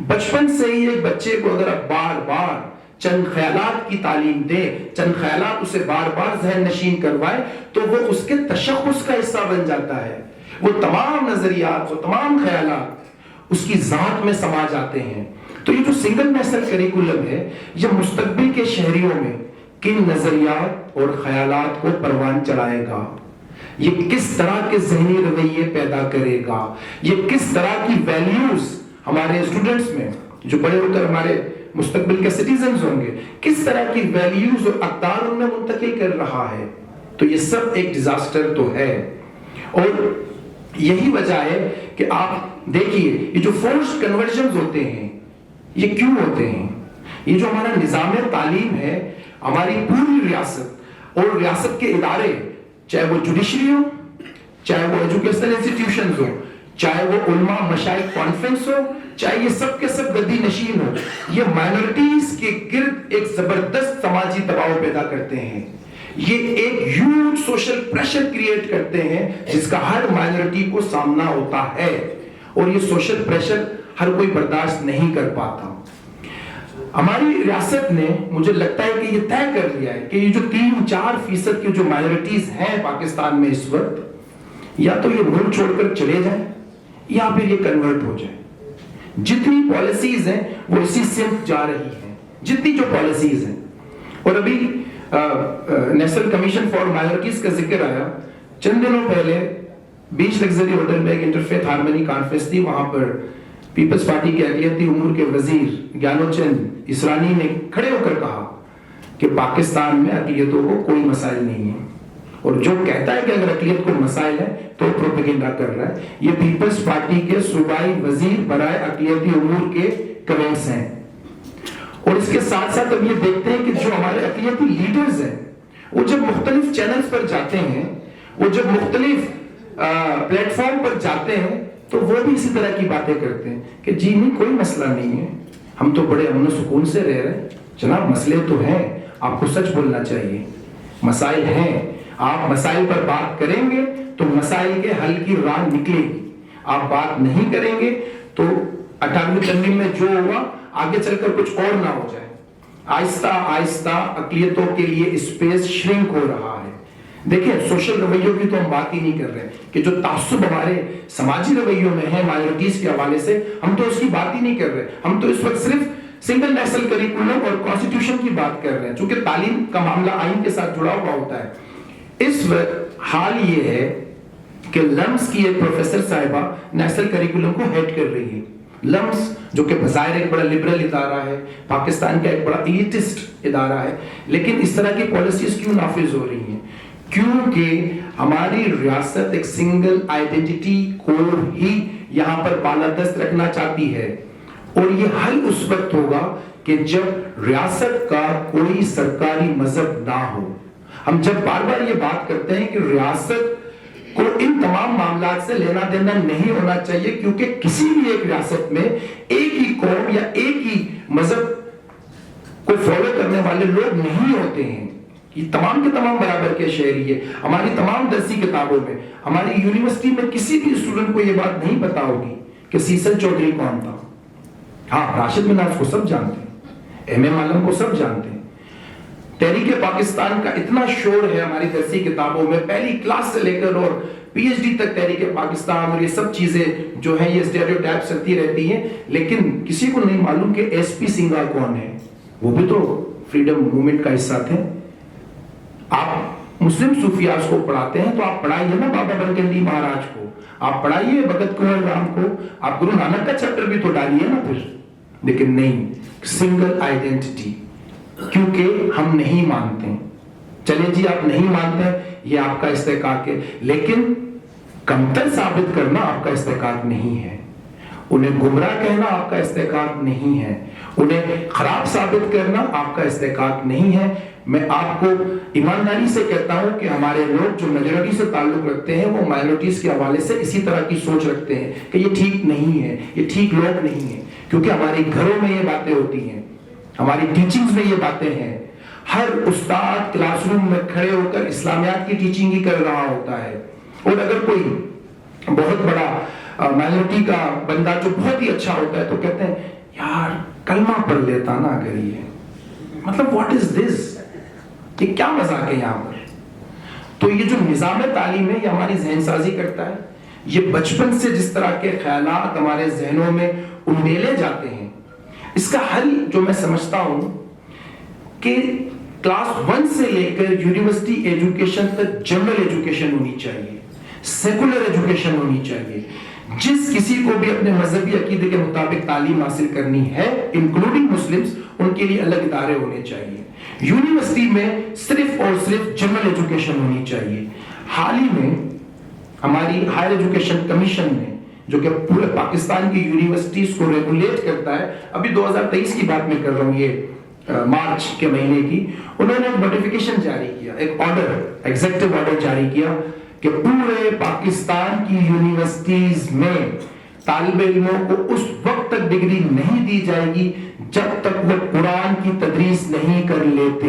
بچپن سے ہی ایک بچے کو اگر آپ بار بار چند خیالات کی تعلیم دے، چند خیالات اسے بار بار ذہن نشین کروائے، تو وہ اس کے تشخص کا حصہ بن جاتا ہے۔ وہ تمام نظریات، وہ تمام خیالات اس کی ذات میں سما جاتے ہیں۔ تو یہ جو سنگل نیشنل کریکولم ہے، یہ مستقبل کے شہریوں میں کن نظریات اور خیالات کو پروان چڑھائے گا، یہ کس طرح کے ذہنی رویے پیدا کرے گا، یہ کس طرح کی ویلیوز ہمارے اسٹوڈنٹس میں جو بڑے ہو کر ہمارے مستقبل کے سٹیزنز ہوں گے، کس طرح کی ویلیوز اور اقدار ان میں منتقل کر رہا ہے۔ تو یہ سب ایک ڈیزاسٹر تو ہے، اور یہی وجہ ہے کہ آپ دیکھیے یہ جو فورسڈ کنورژنز ہوتے ہیں یہ کیوں ہوتے ہیں۔ یہ جو ہمارا نظام تعلیم ہے، ہماری پوری ریاست اور ریاست کے ادارے، چاہے وہ جوڈیشری ہو، چاہے وہ ایجوکیشنل انسٹیٹیوشنز ہو، چاہے وہ علماء مشائخ کانفرنس ہو، چاہے یہ سب کے سب گدی نشین ہو، یہ مائنورٹیز کے گرد ایک زبردست سماجی دباؤ پیدا کرتے ہیں۔ یہ ایک ہیوج سوشل پریشر کریٹ کرتے ہیں جس کا ہر مائنورٹی کو سامنا ہوتا ہے، اور یہ سوشل پریشر ہر کوئی برداشت نہیں کر پاتا۔ ہماری ریاست نے مجھے لگتا ہے کہ یہ طے کر لیا ہے کہ یہ جو 3-4% کی جو مائنورٹیز ہیں پاکستان میں اس وقت، یا تو یہ ملک چھوڑ کر چلے جائیں یا پھر یہ کنورٹ ہو جائیں۔ جتنی پالیسیز ہیں وہ اسی سمت جا رہی ہیں، جتنی جو پالیسیز ہیں۔ اور ابھی نیشنل کمیشن فار مائنورٹیز کا ذکر آیا، چند دنوں پہلے بیچ لگژری ہوٹل میں ایک انٹرفیتھ ہارمنی کانفرنس تھی، وہاں پر پیپلز پارٹی کے اقلیتی امور کے وزیر گیانو چند اسرانی نے کھڑے ہو کر کہا کہ پاکستان میں اقلیتوں کو کوئی مسائل نہیں ہے، اور جو کہتا ہے کہ اگر اقلیت کو مسائل ہے تو پروپیگنڈا کر رہا ہے۔ یہ پیپلز پارٹی کے صوبائی وزیر برائے اقلیتی امور کے کمنٹس ہیں۔ اور اس کے ساتھ ساتھ اب یہ دیکھتے ہیں کہ جو ہمارے اقلیتی لیڈرز ہیں وہ جب مختلف چینلز پر جاتے ہیں، وہ جب مختلف پلیٹ فارم پر جاتے ہیں، تو وہ بھی اسی طرح کی باتیں کرتے ہیں کہ جی نہیں کوئی مسئلہ نہیں ہے، ہم تو بڑے امن و سکون سے رہ رہے ہیں۔ جناب مسئلے تو ہیں، آپ کو سچ بولنا چاہیے، مسائل ہیں، آپ مسائل پر بات کریں گے تو مسائل کے حل کی راہ نکلے گی، آپ بات نہیں کریں گے تو 98 تنظیم میں جو ہوگا آگے چل کر کچھ اور نہ ہو جائے۔ آہستہ آہستہ اقلیتوں کے لیے اسپیس شرنک ہو رہا ہے۔ دیکھیں سوشل رویوں کی تو ہم بات ہی نہیں کر رہے کہ جو تعصب ہمارے سماجی رویوں میں ہے مائنورٹیز کے حوالے سے، ہم تو اس کی بات ہی نہیں کر رہے، ہم تو اس وقت صرف سنگل نیشنل کریکولم اور کانسٹیٹیوشن کی بات کر رہے ہیں، چونکہ تعلیم کا معاملہ آئین کے ساتھ جڑا ہوا ہوتا ہے۔ اس وقت حال یہ ہے کہ لمس کی ایک پروفیسر صاحبہ نیشنل کریکولم کو ہیڈ کر رہی ہے۔ لمس جو کہ بظاہر ایک بڑا لبرل ادارہ ہے، پاکستان کا ایک بڑا ایلیٹسٹ ادارہ ہے، لیکن اس طرح کی پالیسیز کیوں نافذ ہو رہی ہیں؟ کیونکہ ہماری ریاست ایک سنگل آئیڈینٹی کوڈ ہی یہاں پر بالادست رکھنا چاہتی ہے، اور یہ حل اس وقت ہوگا کہ جب ریاست کا کوئی سرکاری مذہب نہ ہو۔ ہم جب بار بار یہ بات کرتے ہیں کہ ریاست کو ان تمام معاملات سے لینا دینا نہیں ہونا چاہیے، کیونکہ کسی بھی ایک ریاست میں ایک ہی قوم یا ایک ہی مذہب کو فالو کرنے والے لوگ نہیں ہوتے ہیں، یہ تمام کے تمام برابر کے شہری ہے۔ ہماری تمام درسی کتابوں میں، ہماری یونیورسٹی میں کسی بھی اسٹوڈنٹ کو یہ بات نہیں پتا ہوگی کہ سیسل چودھری کون تھا۔ ہاں راشد مناز کو سب جانتے ہیں، ایم اے عالم کو سب جانتے ہیں۔ تحریک پاکستان کا اتنا شور ہے ہماری درسی کتابوں میں، پہلی کلاس سے لے کر اور پی ایچ ڈی تک تحریک پاکستان اور یہ سب چیزیں جو ہیں یہ اسٹیریوٹائپ چلتی رہتی ہیں، لیکن کسی کو نہیں معلوم کہ ایس پی سنگھا کون ہے، وہ بھی تو فریڈم موومنٹ کا حصہ تھے۔ آپ مسلم صوفیاز کو پڑھاتے ہیں تو آپ پڑھائیے نا بابا بنکندی مہاراج کو، آپ پڑھائیے بھگت کنور رام کو، آپ گرو نانک کا چیپٹر بھی تو ڈالیے نا پھر، لیکن نہیں، سنگل آئیڈینٹی، کیونکہ ہم نہیں مانتے۔ چلیں جی آپ نہیں مانتے، یہ آپ کا استحقاق ہے، لیکن کمتر ثابت کرنا آپ کا استحقاق نہیں ہے، انہیں گمراہ کہنا آپ کا استحقاق نہیں ہے، انہیں خراب ثابت کرنا آپ کا استحقاق نہیں ہے۔ میں آپ کو ایمانداری سے کہتا ہوں کہ ہمارے لوگ جو میجورٹی سے تعلق رکھتے ہیں وہ مائنورٹیز کے حوالے سے اسی طرح کی سوچ رکھتے ہیں کہ یہ ٹھیک نہیں ہے، یہ ٹھیک لوگ نہیں ہیں، کیونکہ ہمارے گھروں میں یہ باتیں ہوتی ہیں، ہماری ٹیچنگز میں یہ باتیں ہیں۔ ہر استاد کلاس روم میں کھڑے ہو کر اسلامیات کی ٹیچنگ ہی کر رہا ہوتا ہے، اور اگر کوئی بہت بڑا مائنورٹی کا بندہ جو بہت ہی اچھا ہوتا ہے تو کہتے ہیں یار کلمہ پڑھ لیتا نا اگر، یہ مطلب واٹ از دس، یہ کیا مذاق ہے یہاں پر؟ تو یہ جو نظام تعلیم ہے یہ ہماری ذہن سازی کرتا ہے، یہ بچپن سے جس طرح کے خیالات ہمارے ذہنوں میں انڈیلے جاتے ہیں، اس کا حل جو میں سمجھتا ہوں کہ کلاس 1 سے لے کر یونیورسٹی ایجوکیشن تک جنرل ایجوکیشن ہونی چاہیے، سیکولر ایجوکیشن ہونی چاہیے۔ جس کسی کو بھی اپنے مذہبی عقیدے کے مطابق تعلیم حاصل کرنی ہے انکلوڈنگ مسلمز، ان کے لیے الگ ادارے ہونے چاہیے۔ یونیورسٹی میں صرف اور صرف جنرل ایجوکیشن ہونی چاہیے۔ حال ہی میں ہماری ہائر ایجوکیشن کمیشن نے جو کہ پورے پاکستان کی یونیورسٹیز کو ریگولیٹ کرتا ہے، ابھی 2023 کی بات میں کر رہا ہوں، یہ مارچ کے مہینے کی، انہوں نے ایک نوٹیفیکیشن جاری کیا، ایک آرڈر، ایگزیکٹو آرڈر جاری کیا کہ پورے پاکستان کی یونیورسٹیز میں طالب علموں کو اس وقت تک ڈگری نہیں دی جائے گی جب تک وہ قرآن کی تدریس نہیں کر لیتے۔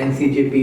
NCJP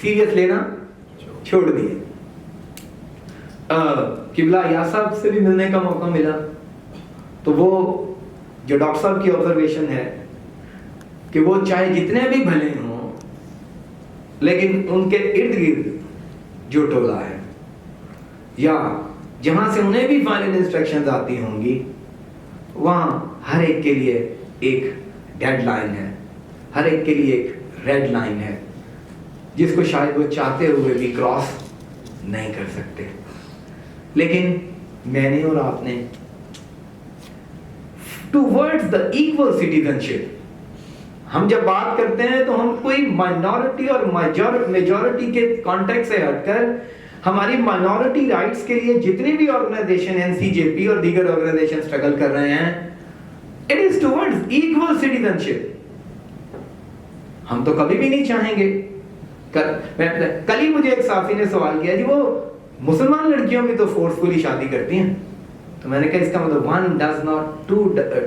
سیریس لینا چھوڑ دیا. قبلہ یا صاحب سے بھی ملنے کا موقع ملا تو وہ جو ڈاکٹر صاحب کی آبزرویشن ہے کہ وہ چاہے جتنے بھی بھلے ہوں لیکن ان کے ارد گرد جو ٹولہ ہے یا جہاں سے انہیں بھی فائنل انسٹرکشنز آتی ہوں گی وہاں ہر ایک کے لیے ایک ڈیڈ لائن ہے, ہر ایک کے لیے ایک ریڈ لائن ہے جس کو شاید وہ چاہتے ہوئے بھی کراس نہیں کر سکتے. لیکن میں نے اور آپ نے towards the equal citizenship, ہم جب بات کرتے ہیں تو ہم کوئی مائنورٹی اور میجورٹی کے کانٹیکٹ سے ہٹ کر ہماری مائنورٹی رائٹس کے لیے جتنی بھی آرگنائزیشن NCJP اور دیگر آرگنائزیشن اسٹرگل کر رہے ہیں it is towards equal citizenship. ہم تو کبھی بھی نہیں چاہیں گے. کل ہی مجھے ایک صحافی نے سوال کیا جی وہ مسلمان لڑکیوں بھی تو فورسفلی شادی کرتی ہیں, تو میں نے کہا اس کا مطلب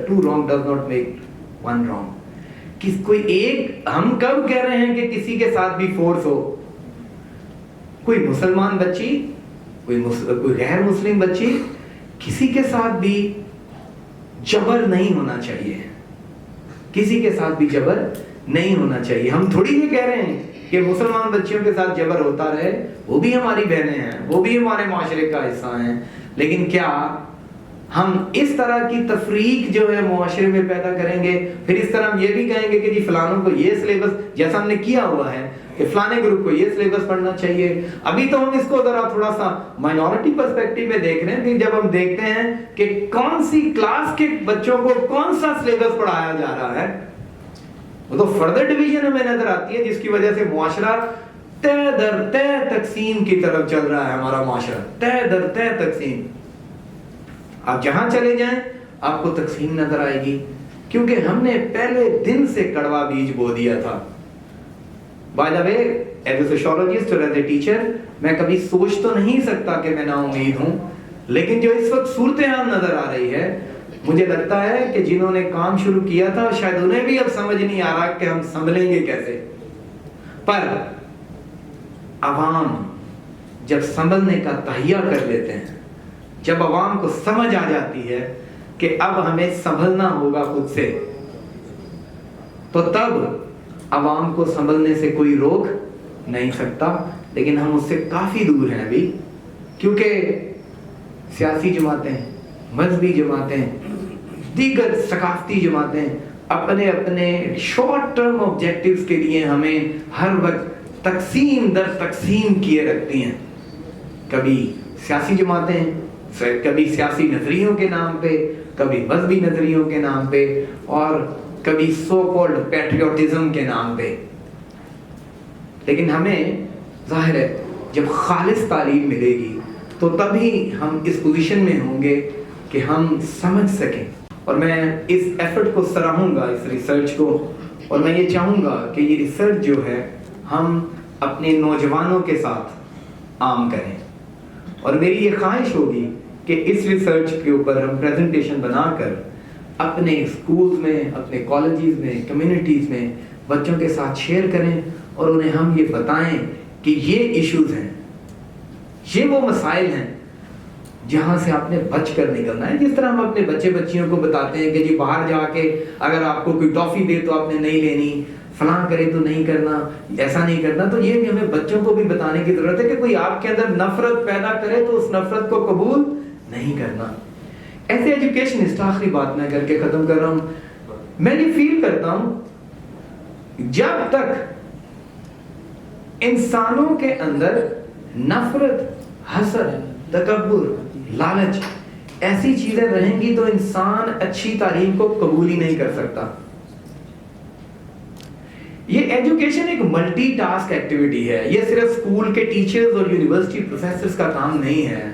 two wrong does not make one wrong. کوئی ایک ہم کب کہہ رہے ہیں کہ کسی کے ساتھ بھی فورس ہو؟ کوئی مسلمان بچی, کوئی غیر مسلم بچی, کسی کے ساتھ بھی جبر نہیں ہونا چاہیے, کسی کے ساتھ بھی جبر نہیں ہونا چاہیے. ہم تھوڑی یہ کہہ رہے ہیں کہ مسلمان بچیوں کے ساتھ جبر ہوتا رہے, وہ بھی ہماری بہنیں ہیں, وہ بھی ہمارے معاشرے کا حصہ ہیں, لیکن کیا ہم اس طرح کی تفریق جو ہے معاشرے میں پیدا کریں گے, پھر اس طرح ہم یہ بھی کہیں گے کہ جی فلانوں کو یہ سلیبس, جیسا ہم نے کیا ہوا ہے کہ فلانے گروپ کو یہ سلیبس پڑھنا چاہیے. ابھی تو ہم اس کو ذرا تھوڑا سا مائنورٹی پرسپیکٹو میں دیکھ رہے ہیں, کہ جب ہم دیکھتے ہیں کہ کون سی کلاس کے بچوں کو کون سا سلیبس پڑھایا جا رہا ہے, وہ تو فردر ڈویژن ہمیں نظر آتی ہے, جس کی وجہ سے معاشرہ تہ در تہ تقسیم کی طرف چل رہا ہے. ہمارا معاشرہ تہ در تہ تقسیم, آپ جہاں چلے جائیں آپ کو تقسیم نظر آئے گی, کیونکہ ہم نے پہلے دن سے کڑوا بیج بو دیا تھا. By the way as a sociologist اور ایز اے ٹیچر میں کبھی سوچ تو نہیں سکتا کہ میں نا امید ہوں, لیکن جو اس وقت صورتحال نظر آ رہی ہے مجھے لگتا ہے کہ جنہوں نے کام شروع کیا تھا شاید انہیں بھی اب سمجھ نہیں آ رہا کہ ہم سنبھلیں گے کیسے. پر عوام جب سنبھلنے کا تہیہ کر لیتے ہیں, جب عوام کو سمجھ آ جاتی ہے کہ اب ہمیں سنبھلنا ہوگا خود سے, تو تب عوام کو سنبھلنے سے کوئی روک نہیں سکتا. لیکن ہم اس سے کافی دور ہیں ابھی, کیونکہ سیاسی جماعتیں, مذہبی جماعتیں, دیگر ثقافتی جماعتیں اپنے اپنے شارٹ ٹرم آبجیکٹیوز کے لیے ہمیں ہر وقت تقسیم در تقسیم کیے رکھتی ہیں. کبھی سیاسی جماعتیں, کبھی سیاسی نظریوں کے نام پہ, کبھی مذہبی نظریوں کے نام پہ, اور کبھی سو کالڈ پیٹریوٹزم کے نام پہ. لیکن ہمیں ظاہر ہے جب خالص تعلیم ملے گی تو تبھی ہم اس پوزیشن میں ہوں گے کہ ہم سمجھ سکیں. اور میں اس ایفرٹ کو سراہوں گا, اس ریسرچ کو, اور میں یہ چاہوں گا کہ یہ ریسرچ جو ہے ہم اپنے نوجوانوں کے ساتھ عام کریں. اور میری یہ خواہش ہوگی کہ اس ریسرچ کے اوپر ہم پریزنٹیشن بنا کر اپنے اسکولز میں, اپنے کالجز میں, کمیونٹیز میں بچوں کے ساتھ شیئر کریں, اور انہیں ہم یہ بتائیں کہ یہ ایشوز ہیں, یہ وہ مسائل ہیں جہاں سے آپ نے بچ کر نکلنا ہے. جس طرح ہم اپنے بچے بچیوں کو بتاتے ہیں کہ جی باہر جا کے اگر آپ کو کوئی ٹافی دے تو آپ نے نہیں لینی, فلاں کرے تو نہیں کرنا, ایسا نہیں کرنا, تو یہ بھی ہمیں بچوں کو بھی بتانے کی ضرورت ہے کہ کوئی آپ کے اندر نفرت پیدا کرے تو اس نفرت کو قبول نہیں کرنا. ایسے ایجوکیشنسٹ, آخری بات میں کر کے ختم کر رہا ہوں, میں یہ فیل کرتا ہوں جب تک انسانوں کے اندر نفرت, حسد, تکبر, لالچ ایسی چیزیں رہیں گی تو انسان اچھی تعلیم کو قبول ہی نہیں کر سکتا. یہ ایجوکیشن ایک ملٹی ٹاسک ایکٹیویٹی ہے, یہ صرف اسکول کے ٹیچرز اور یونیورسٹی پروفیسرز کا کام نہیں ہے.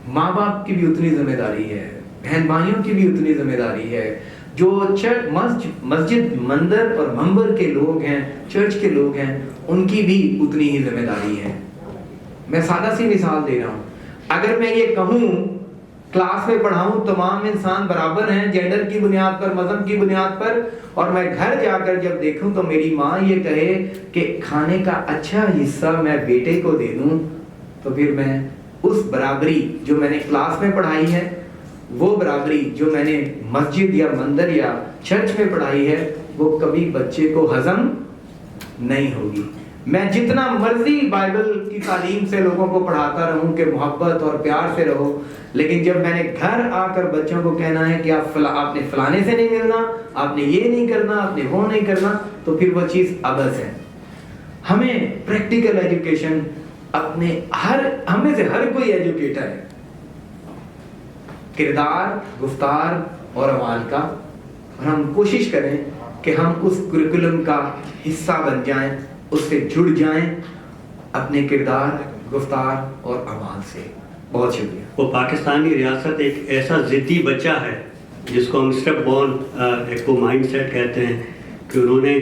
ماں باپ کی بھی اتنی ذمہ داری ہے, بہن بھائیوں کی بھی اتنی ذمہ داری ہے, جو مسجد, مندر اور منبر کے لوگ ہیں, چرچ کے لوگ ہیں, ان کی بھی اتنی ہی ذمہ داری ہے. میں سادہ سی مثال دے رہا ہوں. اگر میں یہ کہوں کلاس میں پڑھاؤں تمام انسان برابر ہیں جینڈر کی بنیاد پر، مذہب کی بنیاد پر، اور میں گھر جا کر جب دیکھوں تو میری ماں یہ کہے کہ کھانے کا اچھا حصہ میں بیٹے کو دے دوں، تو پھر میں اس برابری جو میں نے کلاس میں پڑھائی ہے، وہ برابری جو میں نے مسجد یا مندر یا چرچ میں پڑھائی ہے، وہ کبھی بچے کو ہضم نہیں ہوگی۔ میں جتنا مرضی بائبل کی تعلیم سے لوگوں کو پڑھاتا رہوں کہ محبت اور پیار سے رہو، لیکن جب میں نے گھر آ کر بچوں کو کہنا ہے کہ آپ نے فلانے سے نہیں ملنا، آپ نے یہ نہیں کرنا، آپ نے وہ نہیں کرنا، تو پھر وہ چیز عبث ہے۔ ہمیں پریکٹیکل ایجوکیشن ہمیں سے ہر کوئی ایجوکیٹر ہے، کردار، گفتار اور اعمال کا، اور ہم کوشش کریں کہ ہم اس کریکولم کا حصہ بن جائیں، اس سے جڑ جائیں اپنے کردار، گفتار اور اعمال سے۔ بہت شکریہ۔ وہ پاکستانی ریاست ایک ایسا ضدی بچہ ہے جس کو ہم اسٹیپ بورن ایک مائنڈ سیٹ کہتے ہیں، کہ انہوں نے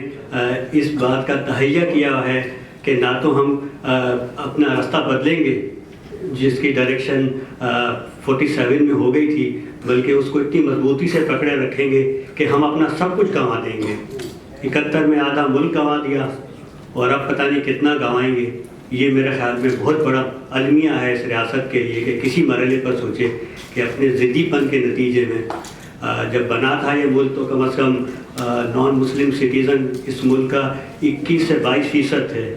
اس بات کا تہیہ کیا ہے کہ نہ تو ہم اپنا راستہ بدلیں گے جس کی ڈائریکشن 47 میں ہو گئی تھی، بلکہ اس کو اتنی مضبوطی سے پکڑے رکھیں گے کہ ہم اپنا سب کچھ گنوا دیں گے۔ 71 میں آدھا ملک گنوا دیا اور اب پتہ نہیں کتنا گنوائیں گے۔ یہ میرے خیال میں بہت بڑا المیہ ہے اس ریاست کے لیے کہ کسی مرحلے پر سوچے کہ اپنے ضدی پن کے نتیجے میں جب بنا تھا یہ ملک تو کم از کم نان مسلم سٹیزن اس ملک کا 21 سے 22% ہے،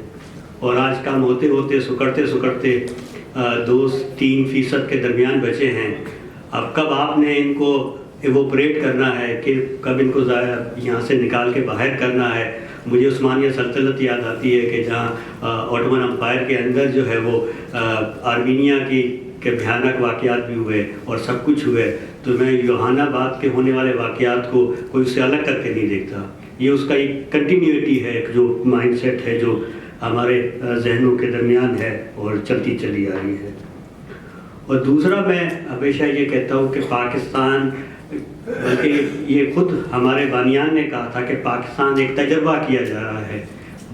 اور آج کام ہوتے ہوتے سکڑتے 2-3% کے درمیان بچے ہیں۔ اب کب آپ نے ان کو ایووپریٹ کرنا ہے، کہ کب ان کو یہاں سے نکال کے باہر کرنا ہے۔ مجھے عثمانیہ سلطنت یاد آتی ہے کہ جہاں آٹومن امپائر کے اندر جو ہے وہ آرمینیا کے بھیانک واقعات بھی ہوئے اور سب کچھ ہوئے، تو میں یوحنا بعد کے ہونے والے واقعات کو کوئی اس سے الگ کر کے نہیں دیکھتا۔ یہ اس کا ایک کنٹینیوٹی ہے، ایک جو مائنڈ سیٹ ہے جو ہمارے ذہنوں کے درمیان ہے اور چلتی چلی آ رہی ہے۔ اور دوسرا میں ہمیشہ یہ کہتا ہوں کہ پاکستان، بلکہ یہ خود ہمارے بانیان نے کہا تھا کہ پاکستان ایک تجربہ کیا جا رہا ہے،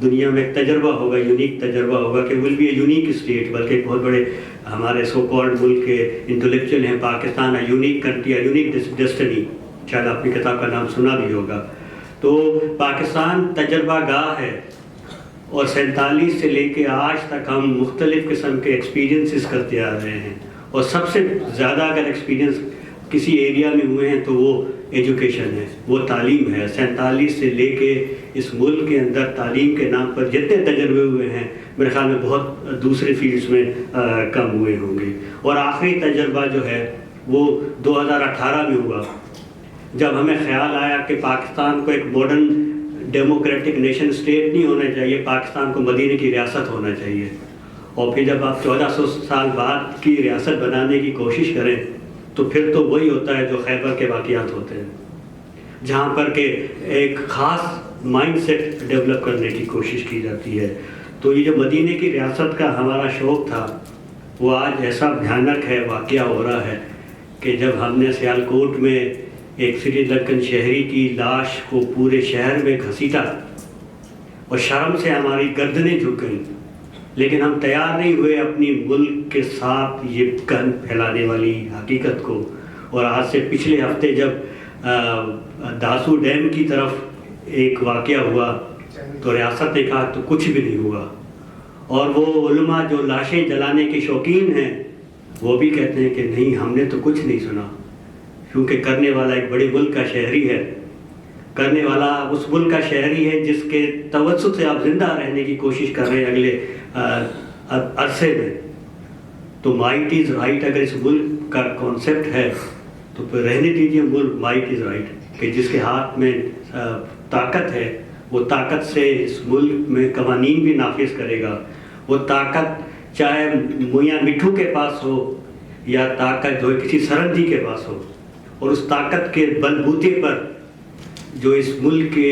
دنیا میں ایک تجربہ ہوگا، یونیک تجربہ ہوگا کہ will be a unique state, بلکہ ایک بہت بڑے ہمارے سو کالڈ ملک کے انٹلیکچوئل ہیں، Pakistan a unique country, a unique destiny, شاید آپ نے کتاب کا نام سنا بھی ہوگا۔ تو پاکستان تجربہ گاہ ہے، اور 47 سے لے کے آج تک ہم مختلف قسم کے ایکسپیرینسز کرتے آ رہے ہیں، اور سب سے زیادہ اگر ایکسپیرینس کسی ایریا میں ہوئے ہیں تو وہ ایجوکیشن ہے، وہ تعلیم ہے۔ 47 سے لے کے اس ملک کے اندر تعلیم کے نام پر جتنے تجربے ہوئے ہیں میرے خیال میں بہت دوسرے فیلڈز میں کم ہوئے ہوں گے۔ اور آخری تجربہ جو ہے وہ 2018 میں ہوا، جب ہمیں خیال آیا کہ پاکستان کو ایک ماڈرن ڈیموکریٹک نیشن اسٹیٹ نہیں ہونا چاہیے، پاکستان کو مدینے کی ریاست ہونا چاہیے۔ اور پھر جب آپ 1400 سال بعد کی ریاست بنانے کی کوشش کریں تو پھر تو وہی ہوتا ہے جو خیبر کے واقعات ہوتے ہیں، جہاں پر کہ ایک خاص مائنڈ سیٹ ڈیولپ کرنے کی کوشش کی جاتی ہے۔ تو یہ جو مدینے کی ریاست کا ہمارا شوق تھا وہ آج ایسا بھیانک ہے، واقعہ ہو رہا ہے کہ جب ہم نے سیالکوٹ میں ایک سری لنکن شہری کی لاش کو پورے شہر میں گھسیٹا اور شرم سے ہماری گردنیں جھک گئیں، لیکن ہم تیار نہیں ہوئے اپنی ملک کے ساتھ یہ گند پھیلانے والی حقیقت کو۔ اور آج سے پچھلے ہفتے جب داسو ڈیم کی طرف ایک واقعہ ہوا تو ریاست نے کہا تو کچھ بھی نہیں ہوا، اور وہ علماء جو لاشیں جلانے کے شوقین ہیں وہ بھی کہتے ہیں کہ نہیں، ہم نے تو کچھ نہیں سنا، کیونکہ کرنے والا ایک بڑے ملک کا شہری ہے، کرنے والا اس ملک کا شہری ہے جس کے توسط سے آپ زندہ رہنے کی کوشش کر رہے ہیں اگلے عرصے میں۔ تو مائٹ از رائٹ اگر اس ملک کا کانسیپٹ ہے تو پھر رہنے دیجیے ملک مائٹ از رائٹ، کہ جس کے ہاتھ میں طاقت ہے وہ طاقت سے اس ملک میں قوانین بھی نافذ کرے گا۔ وہ طاقت چاہے میاں مٹھو کے پاس ہو یا طاقت جو کسی سرنجی کے پاس ہو، اور اس طاقت کے بلبوتے پر جو اس ملک کے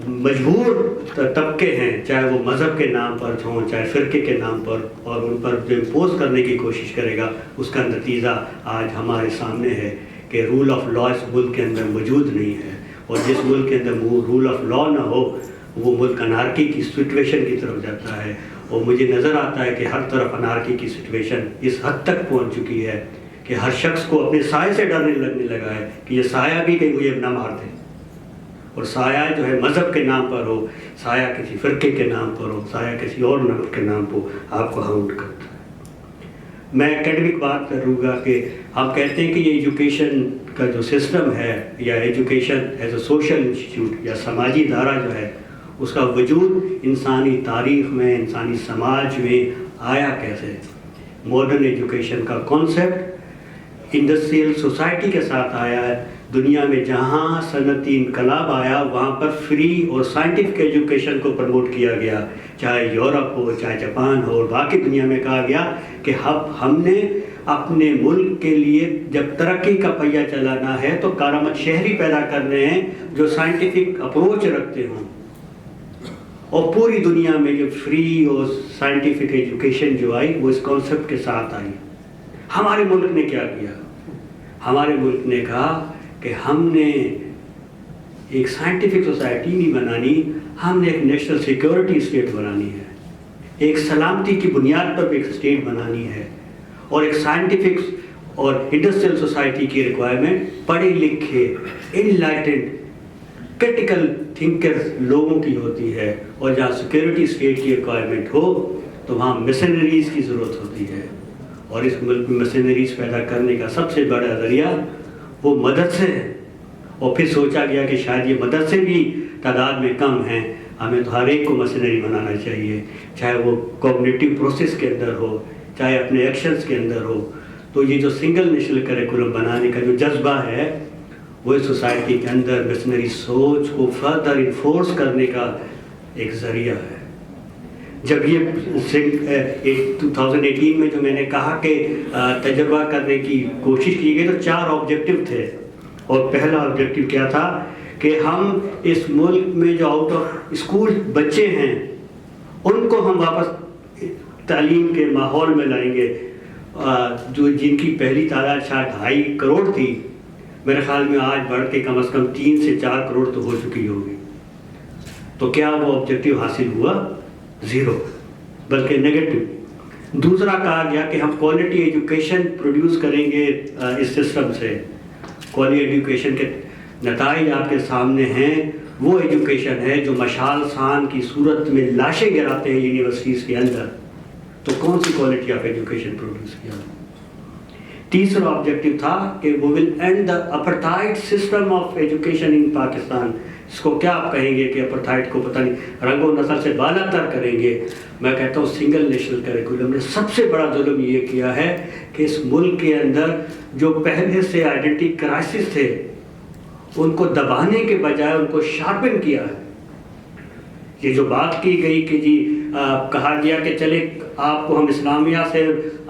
مجبور طبقے ہیں، چاہے وہ مذہب کے نام پر ہوں چاہے فرقے کے نام پر، اور ان پر جو امپوز کرنے کی کوشش کرے گا، اس کا نتیجہ آج ہمارے سامنے ہے کہ رول آف لا اس ملک کے اندر موجود نہیں ہے۔ اور جس ملک کے اندر رول آف لا نہ ہو وہ ملک انارکی کی سچویشن کی طرف جاتا ہے، اور مجھے نظر آتا ہے کہ ہر طرف انارکی کی سچویشن اس حد تک پہنچ چکی ہے کہ ہر شخص کو اپنے سائے سے ڈرنے لگنے لگا ہے کہ یہ سایہ بھی کہیں مجھے نہ مار دے. اور سایہ جو ہے مذہب کے نام پر ہو, سایہ کسی فرقے کے نام پر ہو, سایہ کسی اور نمبر کے نام پر آپ کو ہاؤنڈ کرتا ہے. میں اکیڈمک بات کروں گا کہ ہم کہتے ہیں کہ یہ ایجوکیشن کا جو سسٹم ہے یا education as a social institute یا سماجی ادارہ جو ہے اس کا وجود انسانی تاریخ میں, انسانی سماج میں آیا کیسے. ماڈرن ایجوکیشن کا کانسیپٹ انڈسٹریل سوسائٹی کے ساتھ آیا ہے. دنیا میں جہاں صنعتی انقلاب آیا وہاں پر فری اور سائنٹیفک ایجوکیشن کو پروموٹ کیا گیا, چاہے یورپ ہو چاہے جاپان ہو, اور باقی دنیا میں کہا گیا کہ ہم نے اپنے ملک کے لیے جب ترقی کا پہیہ چلانا ہے تو کارآمد شہری پیدا کرنے ہیں جو سائنٹیفک اپروچ رکھتے ہوں. اور پوری دنیا میں جو فری اور سائنٹیفک ایجوکیشن جو آئی وہ اس کانسیپٹ کے ساتھ آئی. ہمارے ملک نے کیا کیا؟ ہمارے ملک نے کہا کہ ہم نے ایک سائنٹیفک سوسائٹی نہیں بنانی, ہم نے ایک نیشنل سیکیورٹی اسٹیٹ بنانی ہے, ایک سلامتی کی بنیاد پر ایک اسٹیٹ بنانی ہے. اور ایک سائنٹیفک اور انڈسٹریل سوسائٹی کی ریکوائرمنٹ پڑھے لکھے انلائٹنڈ کرٹیکل تھنکرز لوگوں کی ہوتی ہے. اور جہاں سیکیورٹی اسٹیٹ کی ریکوائرمنٹ ہو تو وہاں مسنریز کی ضرورت ہوتی ہے. اور اس ملک میں مسنریز پیدا کرنے کا سب سے بڑا ذریعہ وہ مدرسے ہیں. اور پھر سوچا گیا کہ شاید یہ مدرسے بھی تعداد میں کم ہیں, ہمیں تو ہر ایک کو مسنری بنانا چاہیے, چاہے وہ کوگنیٹیو پروسیس کے اندر ہو چاہے اپنے ایکشنز کے اندر ہو. تو یہ جو سنگل نیشنل کریکولم بنانے کا جو جذبہ ہے وہ اس سوسائٹی کے اندر مسنری سوچ کو فردر انفورس کرنے کا ایک ذریعہ ہے. جب یہ 2018 میں جو میں نے کہا کہ تجربہ کرنے کی کوشش کی گئی تو 4 آبجیکٹیو تھے. اور پہلا آبجیکٹیو کیا تھا کہ ہم اس ملک میں جو آؤٹ آف اسکول بچے ہیں ان کو ہم واپس تعلیم کے ماحول میں لائیں گے. جو جن کی پہلی تعداد شاید 2.5 کروڑ تھی, میرے خیال میں آج بڑھ کے کم از کم 3 سے 4 کروڑ تو ہو چکی ہوگی. تو کیا وہ آبجیکٹیو حاصل ہوا؟ 0, بلکہ نیگیٹو. دوسرا کہا گیا کہ ہم کوالٹی ایجوکیشن پروڈیوس کریں گے اس سسٹم سے. کوالٹی ایجوکیشن کے نتائج آپ کے سامنے ہیں. وہ ایجوکیشن ہے جو مشال سان کی صورت میں لاشیں گراتے ہیں یونیورسٹیز کے اندر. تو کون سی کوالٹی آف ایجوکیشن پروڈیوس کیا؟ تیسرا آبجیکٹیو تھا کہ وہ will end the apartheid system of education in Pakistan. اس کو کیا آپ کہیں گے کہ اپرتھائڈ کو پتہ نہیں رنگ و نسل سے بالا تر کریں گے. میں کہتا ہوں سنگل نیشنل کریکولم نے سب سے بڑا ظلم یہ کیا ہے کہ اس ملک کے اندر جو پہلے سے آئیڈینٹی کرائسس تھے ان کو دبانے کے بجائے ان کو شارپن کیا ہے. یہ جو بات کی گئی کہ جی کہا گیا کہ چلے آپ کو ہم اسلامیہ سے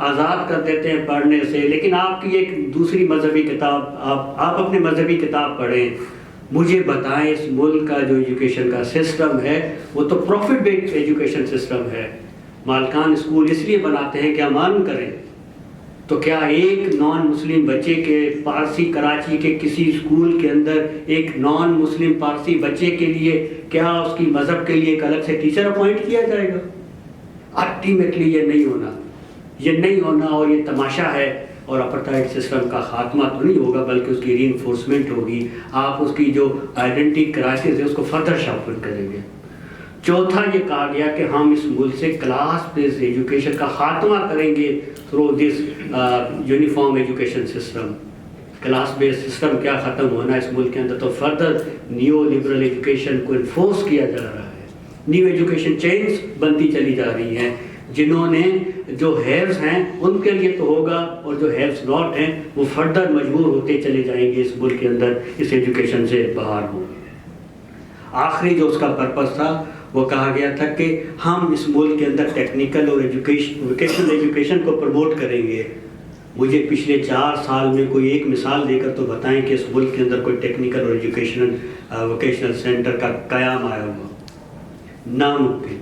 آزاد کر دیتے ہیں پڑھنے سے, لیکن آپ کی ایک دوسری مذہبی کتاب آپ اپنے مذہبی کتاب پڑھیں. مجھے بتائیں اس ملک کا جو ایجوکیشن کا سسٹم ہے وہ تو پروفٹ بیسڈ ایجوکیشن سسٹم ہے. مالکان اسکول اس لیے بناتے ہیں کہ امان کریں. تو کیا ایک نان مسلم بچے کے پارسی کراچی کے کسی اسکول کے اندر ایک نان مسلم پارسی بچے کے لیے کیا اس کی مذہب کے لیے ایک الگ سے ٹیچر اپوائنٹ کیا جائے گا؟ الٹیمیٹلی یہ نہیں ہونا. اور یہ تماشا ہے. اور اپرتھائڈ سسٹم کا خاتمہ تو نہیں ہوگا بلکہ اس کی ری انفورسمنٹ ہوگی. آپ اس کی جو آئیڈینٹی کرائسس ہے اس کو فردر شارپن کریں گے. چوتھا یہ کہا گیا کہ ہم اس ملک سے کلاس بیسڈ ایجوکیشن کا خاتمہ کریں گے through this uniform education system. Class based system کیا ختم ہونا ہے اس ملک کے اندر؟ تو فردر نیو لبرل ایجوکیشن کو انفورس کیا جا رہا ہے. نیو ایجوکیشن چینز بنتی چلی جا رہی ہیں. جنہوں نے جو ہیوز ہیں ان کے لیے تو ہوگا, اور جو ہیوز ناٹ ہیں وہ فردر مجبور ہوتے چلے جائیں گے اس ملک کے اندر اس ایجوکیشن سے باہر ہوں. آخری جو اس کا پرپس تھا وہ کہا گیا تھا کہ ہم اس ملک کے اندر ٹیکنیکل اور ووکیشنل ایجوکیشن کو پروموٹ کریں گے. مجھے پچھلے 4 سال میں کوئی ایک مثال دے کر تو بتائیں کہ اس ملک کے اندر کوئی ٹیکنیکل اور ووکیشنل سینٹر کا قیام آیا ہوا. ناممکن.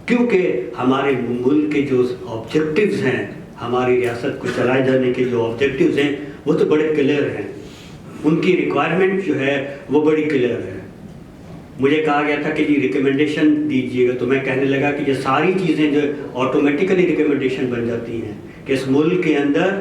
کیونکہ ہمارے ملک کے جو آبجیکٹیوز ہیں, ہماری ریاست کو چلائے جانے کے جو آبجیکٹیوز ہیں وہ تو بڑے کلیئر ہیں. ان کی ریکوائرمنٹ جو ہے وہ بڑی کلیئر ہے. مجھے کہا گیا تھا کہ جی ریکمنڈیشن دیجیے گا, تو میں کہنے لگا کہ یہ ساری چیزیں جو آٹومیٹیکلی ریکمنڈیشن بن جاتی ہیں کہ اس ملک کے اندر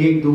1 2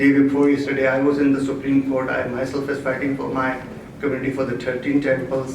day before yesterday I was in the Supreme Court. I myself is fighting for my community for the 13 temples.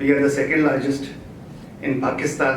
we are the second largest in Pakistan,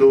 2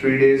3 days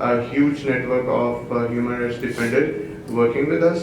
a huge network of human rights defender working with us.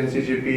NCJP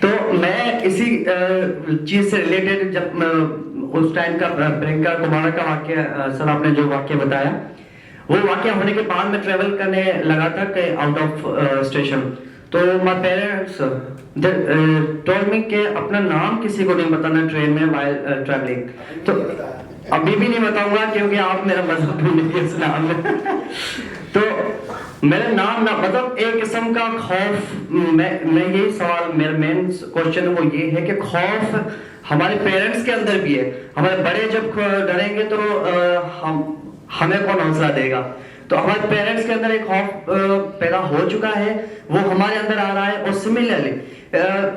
تو میں اسی چیز سے related جب اس time کا پرینکا کمارا کا واقعہ سر آپ نے جو واقعہ بتایا وہ واقعہ ہونے کے بعد میں ٹریول کرنے لگا تھا کہ آؤٹ آف اسٹیشن. تو مائی پیرنٹس ٹولڈ می کہ اپنا نام کسی کو نہیں بتانا ٹرین میں وائل ٹریولنگ. تو ابھی بھی نہیں بتاؤں گا کیونکہ آپ میرا مذہب نہیں اسلام میں. تو میرا نام نہ مطلب ایک قسم کا خوف. میں یہی سوال میرا مین کوشچن وہ یہ ہے کہ خوف ہمارے پیرنٹس کے اندر بھی ہے. ہمارے بڑے جب ڈریں گے تو ہمیں کون حوصلہ دے گا. تو ہمارے پیرنٹس کے اندر ایک خوف پیدا ہو چکا ہے وہ ہمارے اندر آ رہا ہے. اور سملرلی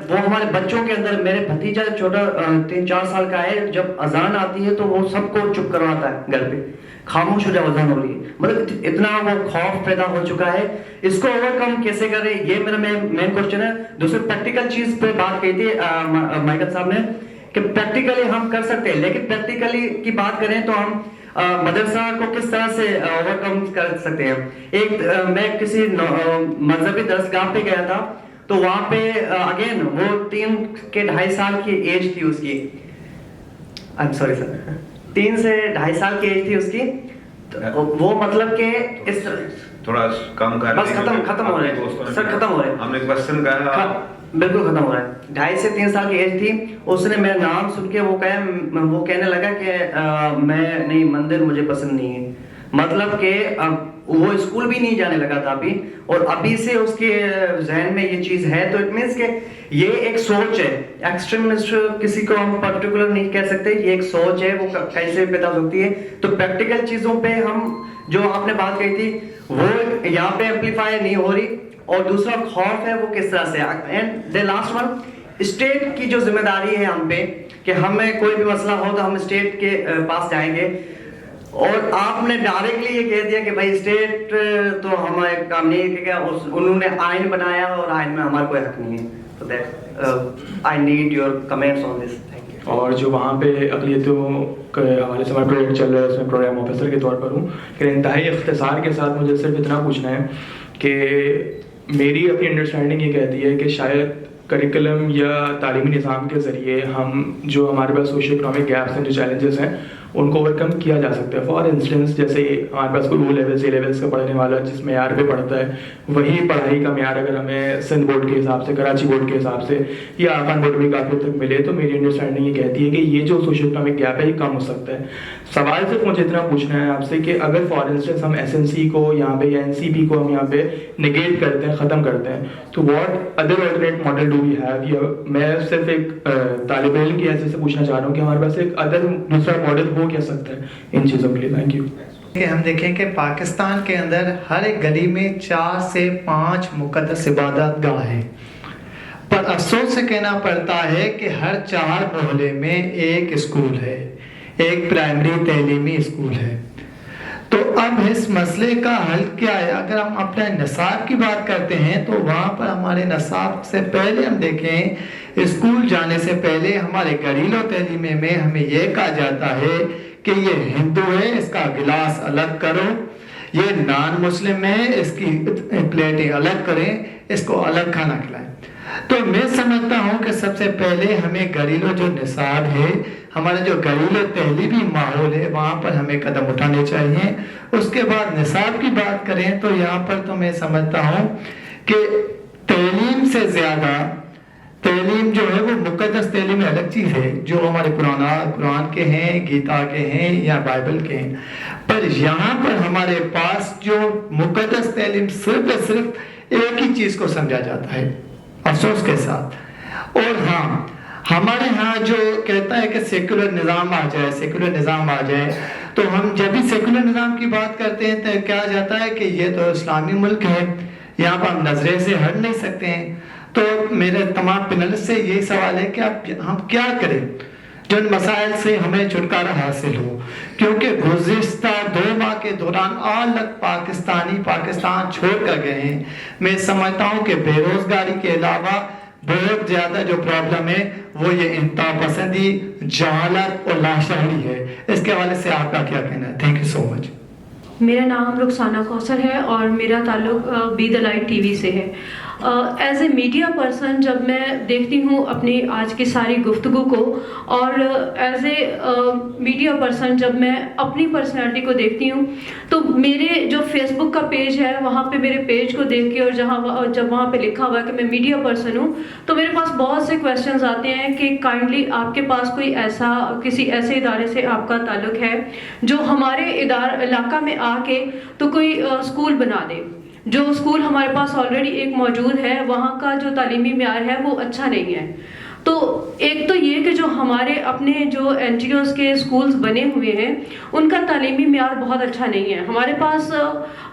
وہ ہمارے بچوں کے اندر, میرے بھتیجا چھوٹا 3-4 سال کا ہے, جب اذان آتی ہے تو وہ سب کو چپ کرواتا ہے گھر پہ, خاموش ہو جاؤ اذان ہو رہی ہے. مطلب اتنا وہ خوف پیدا ہو چکا ہے. اس کو اوور کم کیسے کریں یہ میرا مین کوشچن ہے. دوسری پریکٹیکل چیز پہ بات کی تھی مائیکل صاحب نے کہ پریکٹیکلی ہم کر سکتے ہیں, لیکن پریکٹیکلی کی بات کریں تو ہم مدرسہ کو کس طرح سے اوور کم کر سکتے ہیں. ایک میں کسی مذہبی درسگاہ پہ گیا تھا تو وہاں پہ اگین وہ 3 کے 2.5 سال کی ایج تھی اس کی. سوری سر 3 سے 2.5 سال کی ایج تھی اس کی. وہ مطلب کہ اس تھوڑا کم کر بس ختم ہو رہے ہیں سر, ختم ہو رہے ہیں. ہم نے کوسچن کہا بالکل ختم ہو رہا ہے. 2.5 سے 3 سال کی ایج تھی. اس نے میرا نام سن کے وہ کہنے لگا کہ میں نہیں, مندر مجھے پسند نہیں ہے. مطلب کہ وہ اسکول بھی نہیں جانے لگا تھا ابھی, اور ابھی سے اس کے ذہن میں یہ چیز ہے. تو اٹ مینس کہ یہ ایک سوچ ہے. ایکسٹریمسٹ کسی کو ہم پرٹیکولر نہیں کہہ سکتے, یہ ایک سوچ ہے, وہ کیسے پیدا ہوتی ہے. تو پریکٹیکل چیزوں پہ ہم جو آپ نے بات کہی تھی وہ یہاں پہ ایمپلیفائی نہیں ہو رہی. اور دوسرا خوف ہے وہ کس طرح سے. And the last one, state کی جو ذمہ داری ہے ہم پہ کہ ہمیں کوئی بھی مسئلہ ہو تو ہم اسٹیٹ کے پاس جائیں گے. اور آپ نے ڈائریکٹلی یہ کہہ دیا کہ بھائی اسٹیٹ تو ہمارے کام نہیں ہے, انہوں نے آئین بنایا اور آئین میں ہمارا کوئی حق نہیں ہے. تو that I need your comments on this. اور جو وہاں پہ اقلیتوں کے حوالے سے ہمارا پروجیکٹ چل رہا ہے اس میں پروگرام آفیسر کے طور پر ہوں. کہ انتہائی اختصار کے ساتھ مجھے صرف اتنا پوچھنا ہے کہ میری اپنی انڈرسٹینڈنگ یہ کہتی ہے کہ شاید کریکلم یا تعلیمی نظام کے ذریعے ہم جو ہمارے پاس سوشل اکنامک گیپس ہیں, جو چیلنجز ہیں, ان کو اوور کم کیا جا سکتا ہے. فار انسٹنس جیسے ہمارے پاس کوئی او لیولس اے لیولس کا پڑھنے والا جس معیار پہ پڑھتا ہے وہی پڑھائی کا معیار اگر ہمیں سندھ بورڈ کے حساب سے, کراچی بورڈ کے حساب سے یا آفان بورڈ میں کافی تک ملے تو میری انڈرسٹینڈنگ یہ کہتی ہے کہ یہ جو سوشل اکنامک گیپ ہے یہ کم ہو سکتا ہے. سوال صرف مجھے اتنا پوچھنا ہے آپ سے کہ اگر فار انسٹنس ہم ایس این سی کو یہاں پہ یا این سی پی کو ہم یہاں پہ نگیٹ کرتے ہیں, ختم کرتے ہیں, تو what other alternate model do we have. میں صرف ایک طالب علم کی حیثیت سے پوچھنا چاہ رہا ہوں کہ ہمارے پاس ایک ادر دوسرا ماڈل ہو کیا سکتا ہے ان چیزوں کے لیے. Thank you. کہ ہم دیکھیں کہ پاکستان کے اندر ہر ایک گلی میں 4 سے 5 مقدس عبادت گاہ ہیں, پر افسوس سے کہنا پڑتا ہے کہ ہر 4 محلے میں ایک اسکول ہے, ایک پرائمری تعلیمی اسکول ہے. تو اب اس مسئلے کا حل کیا ہے؟ اگر ہم اپنے نصاب کی بات کرتے ہیں تو وہاں پر ہمارے نصاب سے پہلے ہم دیکھیں, اسکول جانے سے پہلے ہمارے گھریلو تعلیمے میں ہمیں یہ کہا جاتا ہے کہ یہ ہندو ہے, اس کا گلاس الگ کرو, یہ نان مسلم ہے, اس کی پلیٹیں الگ کریں, اس کو الگ کھانا کھلائیں. تو میں سمجھتا ہوں کہ سب سے پہلے ہمیں گھریلو جو نصاب ہے, ہمارا جو گھریلو تعلیمی ماحول ہے, وہاں پر ہمیں قدم اٹھانے چاہیے. اس کے بعد نصاب کی بات کریں تو یہاں پر تو میں سمجھتا ہوں کہ تعلیم سے زیادہ تعلیم جو ہے وہ مقدس تعلیم الگ چیز ہے, جو ہمارے قرآن کے ہیں, گیتا کے ہیں یا بائبل کے ہیں. پر یہاں پر ہمارے پاس جو مقدس تعلیم صرف اور صرف ایک ہی چیز کو سمجھا جاتا ہے, افسوس کے ساتھ. اور ہاں, ہمارے ہاں جو کہتا ہے کہ سیکولر نظام آ جائے, سیکولر نظام آ جائے, تو ہم جب بھی سیکولر نظام کی بات کرتے ہیں تو کیا جاتا ہے کہ یہ تو اسلامی ملک ہے, یہاں پر ہم نظرے سے ہٹ نہیں سکتے ہیں. تو میرے تمام پینلسٹ سے یہی سوال ہے کہ ہم کیا کریں جن مسائل سے ہمیں چھٹکارا حاصل ہو, کیونکہ گزشتہ 2 ماہ کے دوران آج تک پاکستان چھوڑ کر گئے ہیں. میں سمجھتا ہوں کہ بے روزگاری کے علاوہ بہت زیادہ جو پرابلم ہے وہ یہ انتہا پسندی, جہالت اور لاشعوری ہے. اس کے حوالے سے آپ کا کیا کہنا ہے؟ Thank you so much. میرا نام رخسانہ کوثر ہے اور میرا تعلق be the light T V سے ہے. ایز اے میڈیا پرسن جب میں دیکھتی ہوں اپنی آج کی ساری گفتگو کو، اور ایز اے میڈیا پرسن جب میں اپنی پرسنالٹی کو دیکھتی ہوں، تو میرے جو فیس بک کا پیج ہے وہاں پہ میرے پیج کو دیکھ کے، اور جب وہاں پہ لکھا ہوا ہے کہ میں میڈیا پرسن ہوں، تو میرے پاس بہت سے کویسچنز آتے ہیں کہ کائنڈلی آپ کے پاس کوئی کسی ایسے ادارے سے آپ کا تعلق ہے جو ہمارے علاقہ میں آ کے تو کوئی اسکول بنا دے. جو اسکول ہمارے پاس آلریڈی ایک موجود ہے وہاں کا جو تعلیمی معیار ہے وہ اچھا نہیں ہے. تو ایک تو یہ کہ جو ہمارے اپنے جو این جی اوز کے اسکولز بنے ہوئے ہیں ان کا تعلیمی معیار بہت اچھا نہیں ہے. ہمارے پاس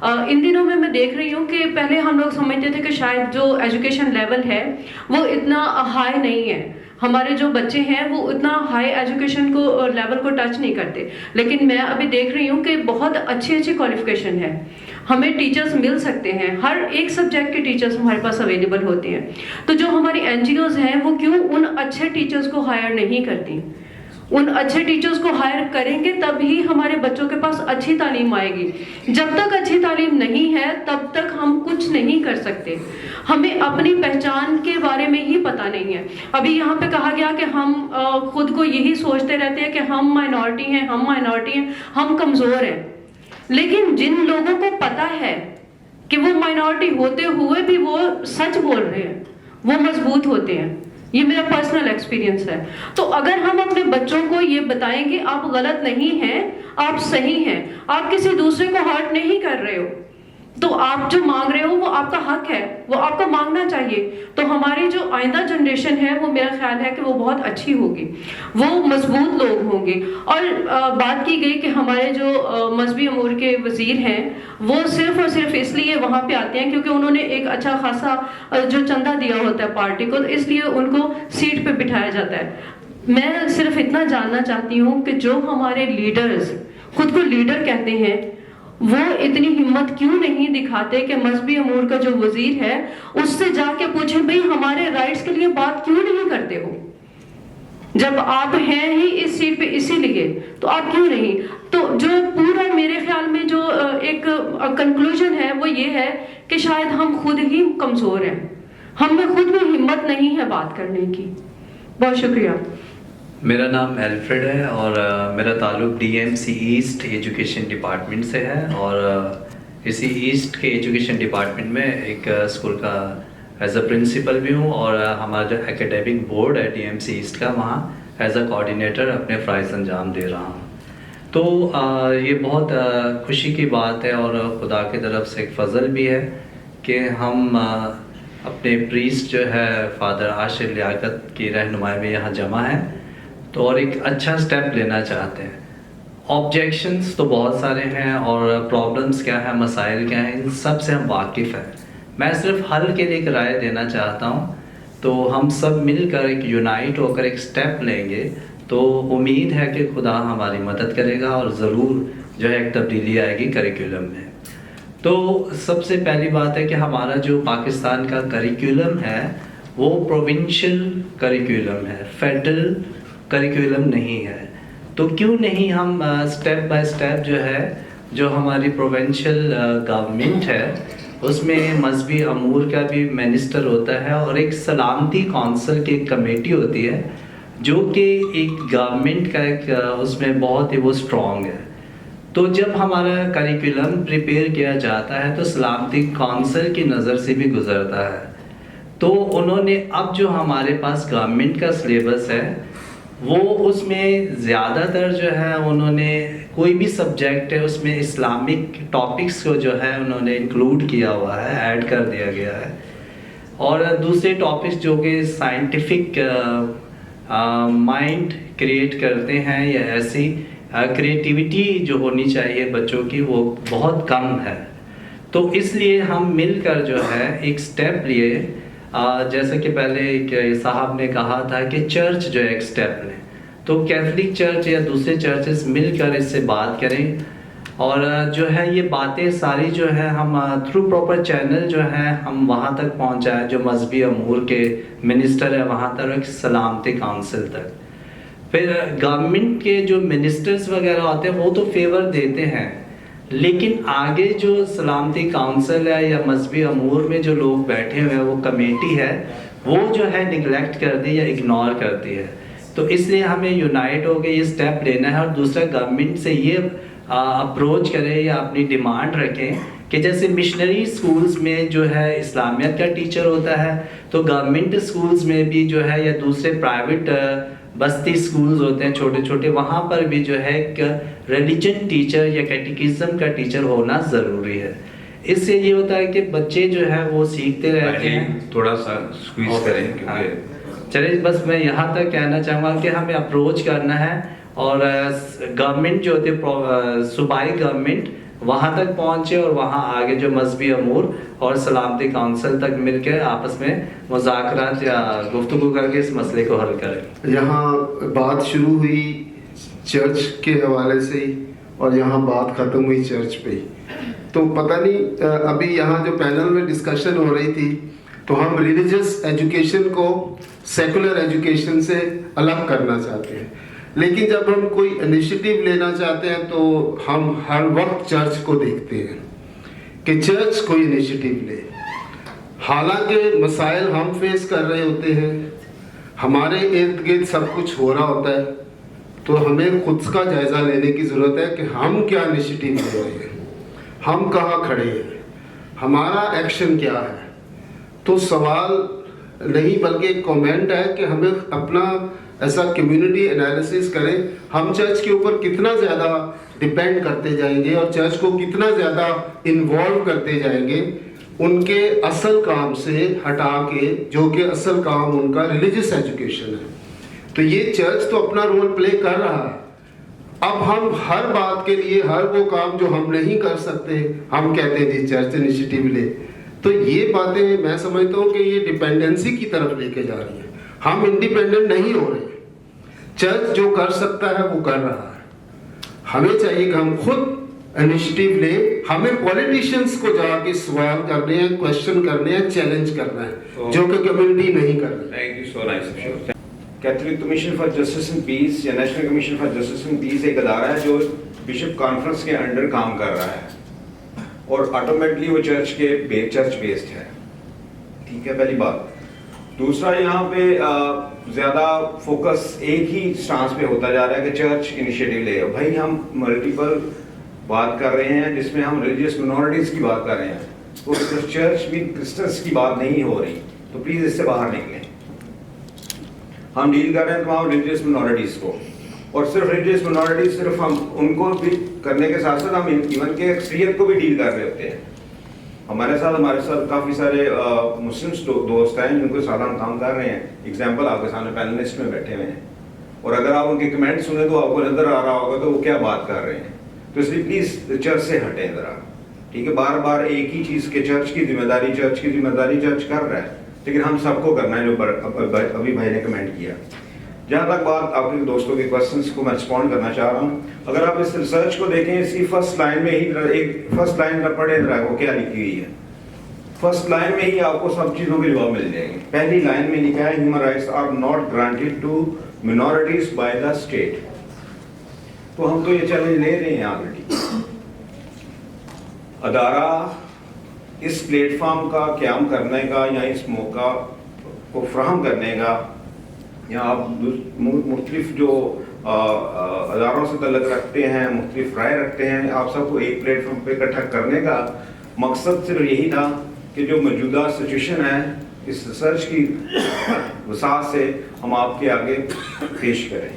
ان دنوں میں دیکھ رہی ہوں کہ پہلے ہم لوگ سمجھتے تھے کہ شاید جو ایجوکیشن لیول ہے وہ اتنا ہائی نہیں ہے، ہمارے جو بچے ہیں وہ اتنا ہائی ایجوکیشن کو لیول کو ٹچ نہیں کرتے. لیکن میں ابھی دیکھ رہی ہوں کہ بہت اچھی کوالیفیکیشن ہے، ہمیں ٹیچرز مل سکتے ہیں، ہر ایک سبجیکٹ کے ٹیچرز ہمارے پاس اویلیبل ہوتے ہیں. تو جو ہماری این جی اوز ہیں وہ کیوں ان اچھے ٹیچرز کو ہائر نہیں کرتی؟ ان اچھے ٹیچرز کو ہائر کریں گے تب ہی ہمارے بچوں کے پاس اچھی تعلیم آئے گی. جب تک اچھی تعلیم نہیں ہے تب تک ہم کچھ نہیں کر سکتے. ہمیں اپنی پہچان کے بارے میں ہی پتہ نہیں ہے. ابھی یہاں پہ کہا گیا کہ ہم خود کو یہی سوچتے رہتے ہیں کہ ہم مائنورٹی ہیں، ہم کمزور ہیں. لیکن جن لوگوں کو پتہ ہے کہ وہ مائنورٹی ہوتے ہوئے بھی وہ سچ بول رہے ہیں، وہ مضبوط ہوتے ہیں. یہ میرا پرسنل ایکسپیرینس ہے. تو اگر ہم اپنے بچوں کو یہ بتائیں کہ آپ غلط نہیں ہیں، آپ صحیح ہیں، آپ کسی دوسرے کو ہرٹ نہیں کر رہے ہو، تو آپ جو مانگ رہے ہو وہ آپ کا حق ہے، وہ آپ کو مانگنا چاہیے. تو ہماری جو آئندہ جنریشن ہے وہ میرا خیال ہے کہ وہ بہت اچھی ہوگی، وہ مضبوط لوگ ہوں گے. اور بات کی گئی کہ ہمارے جو مذہبی امور کے وزیر ہیں وہ صرف اور صرف اس لیے وہاں پہ آتے ہیں کیونکہ انہوں نے ایک اچھا خاصا جو چندہ دیا ہوتا ہے پارٹی کو، تو اس لیے ان کو سیٹ پہ بٹھایا جاتا ہے. میں صرف اتنا جاننا چاہتی ہوں کہ جو ہمارے لیڈرز خود کو لیڈر کہتے ہیں وہ اتنی ہمت کیوں نہیں دکھاتے کہ مذہبی امور کا جو وزیر ہے اس سے جا کے پوچھیں بھئی ہمارے رائٹس کے لیے بات کیوں نہیں کرتے ہو؟ جب آپ ہیں ہی اس سیٹ پہ اسی لیے تو آپ کیوں نہیں؟ تو جو پورا میرے خیال میں جو ایک کنکلوژن ہے وہ یہ ہے کہ شاید ہم خود ہی کمزور ہیں، ہم میں خود میں ہمت نہیں ہے بات کرنے کی. بہت شکریہ. میرا نام ایلفریڈ ہے اور میرا تعلق D M C East education department سے ہے، اور اسی ایسٹ کے ایجوکیشن ڈپارٹمنٹ میں ایک اسکول کا ایز اے پرنسپل بھی ہوں، اور ہمارا جو اکیڈیمک بورڈ ہے ڈی ایم سی ایسٹ کا وہاں ایز اے کوآرڈینیٹر اپنے فرائض انجام دے رہا ہوں. تو یہ بہت خوشی کی بات ہے اور خدا کی طرف سے ایک فضل بھی ہے کہ ہم اپنے پریسٹ جو ہے فادر عاشر لیاقت کی رہنمائی میں یہاں جمع ہیں، تو اور ایک اچھا سٹیپ لینا چاہتے ہیں. آبجیکشنز تو بہت سارے ہیں اور پرابلمس کیا ہیں، مسائل کیا ہیں، ان سب سے ہم واقف ہیں. میں صرف حل کے لیے ایک رائے دینا چاہتا ہوں. تو ہم سب مل کر ایک یونائٹ ہو کر ایک سٹیپ لیں گے تو امید ہے کہ خدا ہماری مدد کرے گا اور ضرور جو ہے ایک تبدیلی آئے گی کریکولم میں. تو سب سے پہلی بات ہے کہ ہمارا جو پاکستان کا کریکولم ہے وہ پروونشل کریکولم ہے، فیڈرل کریکولم نہیں ہے. تو کیوں نہیں ہم سٹیپ بائی سٹیپ جو ہے جو ہماری پروونشل گورنمنٹ ہے اس میں مذہبی امور کا بھی منسٹر ہوتا ہے اور ایک سلامتی کونسل کی ایک کمیٹی ہوتی ہے جو کہ ایک گورنمنٹ کا ایک اس میں بہت ہی وہ اسٹرانگ ہے. تو جب ہمارا کریکولم پریپیئر کیا جاتا ہے تو سلامتی کونسل کی نظر سے بھی گزرتا ہے. تو انہوں نے اب جو ہمارے پاس گورنمنٹ کا سلیبس ہے وہ اس میں زیادہ تر جو ہے انہوں نے کوئی بھی سبجیکٹ ہے اس میں اسلامک ٹاپکس کو جو ہے انہوں نے انکلوڈ کیا ہوا ہے، ایڈ کر دیا گیا ہے. اور دوسرے ٹاپکس جو کہ سائنٹیفک مائنڈ کریٹ کرتے ہیں یا ایسی کریٹیوٹی جو ہونی چاہیے بچوں کی وہ بہت کم ہے. تو اس لیے ہم مل کر جو ہے ایک سٹیپ لیے، جیسا کہ پہلے ایک صاحب نے کہا تھا کہ چرچ جو ہے ایک سٹیپ لیں، تو کیتھولک چرچ یا دوسرے چرچز مل کر اس سے بات کریں اور جو ہے یہ باتیں ساری جو ہے ہم تھرو پراپر چینل جو ہے ہم وہاں تک پہنچائیں جو مذہبی امور کے منسٹر ہے وہاں تک، سلامتی کونسل تک. پھر گورنمنٹ کے جو منسٹرز وغیرہ ہوتے ہیں وہ تو فیور دیتے ہیں لیکن آگے جو سلامتی کونسل ہے یا مذہبی امور میں جو لوگ بیٹھے ہوئے ہیں وہ کمیٹی ہے وہ جو ہے نگلیکٹ کر دی یا اگنور کرتی ہے. تو اس لیے ہمیں یونائٹ ہو کے یہ سٹیپ لینا ہے. اور دوسرا گورنمنٹ سے یہ اپروچ کرے یا اپنی ڈیمانڈ رکھیں کہ جیسے مشنری سکولز میں جو ہے اسلامیت کا ٹیچر ہوتا ہے تو گورنمنٹ سکولز میں بھی جو ہے یا دوسرے پرائیویٹ بستی سکولز ہوتے ہیں چھوٹے چھوٹے, وہاں پر بھی جو ہے ایک ریلیجن ٹیچر یا کیٹیکزم کا ٹیچر ہونا ضروری ہے. اس سے یہ ہوتا ہے کہ بچے جو ہے وہ سیکھتے رہتے ہیں. تھوڑا سا سکویز کریں کیونکہ چلے بس میں یہاں تک کہنا چاہوں گا کہ ہمیں اپروچ کرنا ہے اور گورنمنٹ جو ہوتی ہے صوبائی گورنمنٹ وہاں تک پہنچے اور وہاں آگے جو مذہبی امور اور سلامتی کونسل تک مل کے آپس میں مذاکرات یا گفتگو کر کے اس مسئلے کو حل کریں. یہاں بات شروع ہوئی چرچ کے حوالے سے ہی اور یہاں بات ختم ہوئی چرچ پہ ہی. تو پتہ نہیں ابھی یہاں جو پینل میں ڈسکشن ہو رہی تھی تو ہم ریلیجس ایجوکیشن کو سیکولر ایجوکیشن سے الگ کرنا چاہتے ہیں, لیکن جب ہم کوئی انیشیٹو لینا چاہتے ہیں تو ہم ہر وقت چرچ کو دیکھتے ہیں کہ چرچ کوئی انیشیٹو لے. حالانکہ مسائل ہم فیس کر رہے ہوتے ہیں, ہمارے ارد گرد سب کچھ ہو رہا ہوتا ہے, تو ہمیں خود کا جائزہ لینے کی ضرورت ہے کہ ہم کیا انیشیٹو لے رہے ہیں, ہم کہاں کھڑے ہیں, ہمارا ایکشن کیا ہے. تو سوال نہیں بلکہ ایک کامنٹ ہے کہ ہمیں اپنا ایسا کمیونٹی انالیسس کریں, ہم چرچ کے اوپر کتنا زیادہ ڈپینڈ کرتے جائیں گے اور چرچ کو کتنا زیادہ انوالو کرتے جائیں گے ان کے اصل کام سے ہٹا کے, جو کہ اصل کام ان کا ریلیجس ایجوکیشن ہے. تو یہ چرچ تو اپنا رول پلے کر رہا ہے. اب ہم ہر بات کے لیے ہر وہ کام جو ہم نہیں کر سکتے ہم کہتے ہیں جی چرچ انیشیٹو لے. تو یہ باتیں میں سمجھتا ہوں کہ یہ ڈپینڈنسی کی طرف لے کے جا رہی ہیں. ہم انڈیپینڈنٹ نہیں ہو رہے, چرچ جو کر سکتا ہے وہ کر رہا ہے. ہمیں چاہیے کہ ہم خود انیشیٹو لیں, ہمیں پولیٹیشینس کو جا کے سوال کرنے ہیں, کوشچن کرنے ہیں, چیلنج کرنا ہے جو کہ کمیونٹی نہیں کر رہی. Thank you so nice. Catholic commission for justice and peace یا national commission for justice and peace ایک ادارہ ہے جو بشپ کانفرنس کے انڈر کام کر رہا ہے اور آٹومیٹکلی وہ چرچ بیسڈ ہے. ٹھیک ہے, پہلی بات. دوسرا, یہاں پہ زیادہ فوکس ایک ہی سٹانس پہ ہوتا جا رہا ہے کہ چرچ انیشیٹو لے. بھائی ہم ملٹیپل بات کر رہے ہیں جس میں ہم ریلیجیس منورٹیز کی بات کر رہے ہیں, تو چرچ بھی کرسچنس کی بات نہیں ہو رہی, تو پلیز اس سے باہر نکلیں. ہم ڈیل کر رہے ہیں تمام ریلیجیس منورٹیز کو, اور صرف ریلیجیس منورٹیز صرف ہم ان کو بھی کرنے کے ساتھ ساتھ ہم ایون کے اکثریت کو بھی ڈیل کر رہے ہوتے ہیں. ہمارے ساتھ کافی سارے مسلمس دوست ہیں جن کو سالانہ کام کر رہے ہیں. ایگزامپل آپ کے سامنے پینلسٹ میں بیٹھے ہوئے ہیں, اور اگر آپ ان کے کمنٹ سنیں تو آپ کو نظر آ رہا ہوگا تو وہ کیا بات کر رہے ہیں. تو اس لیے پلیز چرچ سے ہٹیں ذرا. ٹھیک ہے, بار بار ایک ہی چیز کہ چرچ کی ذمہ داری چرچ کر رہا ہے, لیکن ہم سب کو کرنا ہے جو ابھی بھائی نے کمنٹ کیا. جہاں تک بات آپ کے دوستوں کے کوشچنس کو میں رسپونڈ کرنا چاہ رہا ہوں, اگر آپ اس ریسرچ کو دیکھیں اس کی فرسٹ لائن میں ہی ایک فرسٹ لائن کا پڑھے ذرا وہ کیا لکھی ہوئی ہے. فرسٹ لائن میں ہی آپ کو سب چیزوں کے جواب مل جائیں گے. پہلی لائن میں لکھا ہے human rights are not granted to minorities by the state. تو ہم تو یہ چیلنج لے رہے ہیں آلریڈی. ادارہ اس پلیٹ فارم کا قیام کرنے کا یا اس موقع کو فراہم کرنے کا, یا آپ مختلف جو اداروں سے تعلق رکھتے ہیں, مختلف رائے رکھتے ہیں, آپ سب کو ایک پلیٹ فارم پہ اکٹھا کرنے کا مقصد صرف یہی تھا کہ جو موجودہ سچویشن ہے اس ریسرچ کی وسعت سے ہم آپ کے آگے پیش کریں.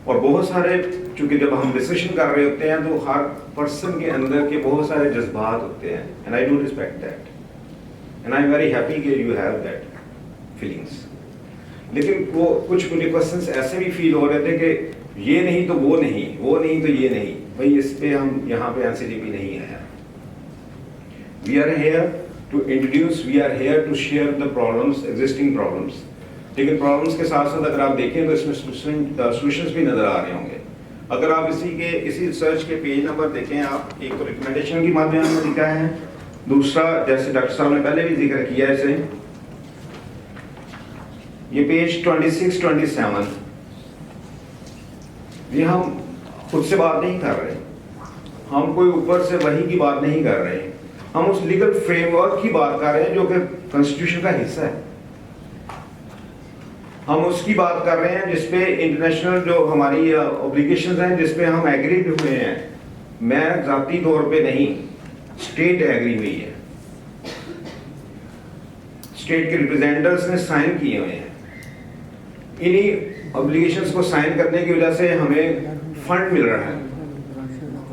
اور بہت سارے, چونکہ جب ہم ڈسکشن کر رہے ہوتے ہیں تو ہر پرسن کے اندر کے بہت سارے جذبات ہوتے ہیں, and I do respect that and I am very happy کہ یو ہیو دیٹ فیلنگس. لیکن وہ کچھ مجھے کوشچنس ایسے بھی فیل ہو رہے تھے کہ یہ نہیں تو وہ نہیں, وہ نہیں تو یہ نہیں. بھائی اس پہ ہم یہاں پہ NCDP نہیں آیا. We are here to introduce, we are here to share the problems, existing problems. لیکن پرابلمس کے ساتھ ساتھ اگر آپ دیکھیں تو اس میں سولوشنز بھی نظر آ رہے ہوں گے. اگر آپ اسی ریسرچ کے پیج نمبر دیکھیں, آپ ایک تو ریکمنڈیشن کی مادھیم میں لکھا ہے, دوسرا جیسے ڈاکٹر صاحب نے پہلے بھی ذکر کیا اسے, یہ پیج 26-27, یہ ہم خود سے بات نہیں کر رہے, ہم کوئی اوپر سے وہی کی بات نہیں کر رہے ہیں, ہم اس لیگل فریم ورک کی بات کر رہے ہیں جو کہ کانسٹیٹیوشن کا حصہ ہے. ہم اس کی بات کر رہے ہیں جس پہ انٹرنیشنل جو ہماری اوبلیگیشنز ہیں جس پہ ہم ایگری ہوئے ہیں. میں ذاتی طور پہ نہیں, اسٹیٹ ایگری ہوئی ہے, اسٹیٹ کے ریپرزینٹیٹرز نے سائن کیے ہوئے ہیں. انہی اوبلیگیشنز کو سائن کرنے کی وجہ سے ہمیں فنڈ مل رہا ہے.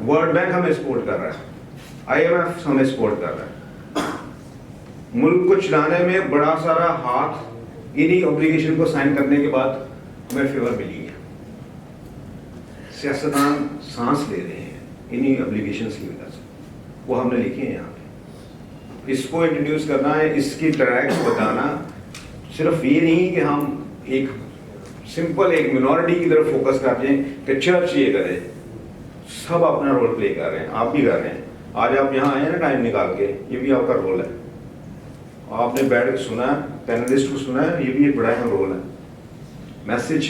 ورلڈ بینک ہمیں سپورٹ کر رہا ہے, IMF ہمیں سپورٹ کر رہا ہے. ملک کو چلانے میں بڑا سارا ہاتھ انہی اوبلیگیشن کو سائن کرنے کے بعد ہمیں فیور ملی ہے. سیاستدان سانس لے رہے ہیں انہی اوبلیگیشنز کی وجہ سے, وہ ہم نے لکھے ہیں یہاں پہ. اس کو انٹروڈیوس کرنا ہے, اس کی ٹریکس بتانا, صرف یہ نہیں کہ ہم ایک سمپل ایک منورٹی کی طرف فوکس کرتے ہیں کہ چرچ یہ کرے. سب اپنا رول پلے کر رہے ہیں, آپ بھی کر رہے ہیں. آج آپ یہاں آئے ہیں نا ٹائم نکال کے, یہ بھی آپ کا رول ہے. آپ نے بیٹھ کے سنا ہے, پینلسٹ کو سنا ہے, یہ بھی ایک بڑا اہم رول ہے. میسج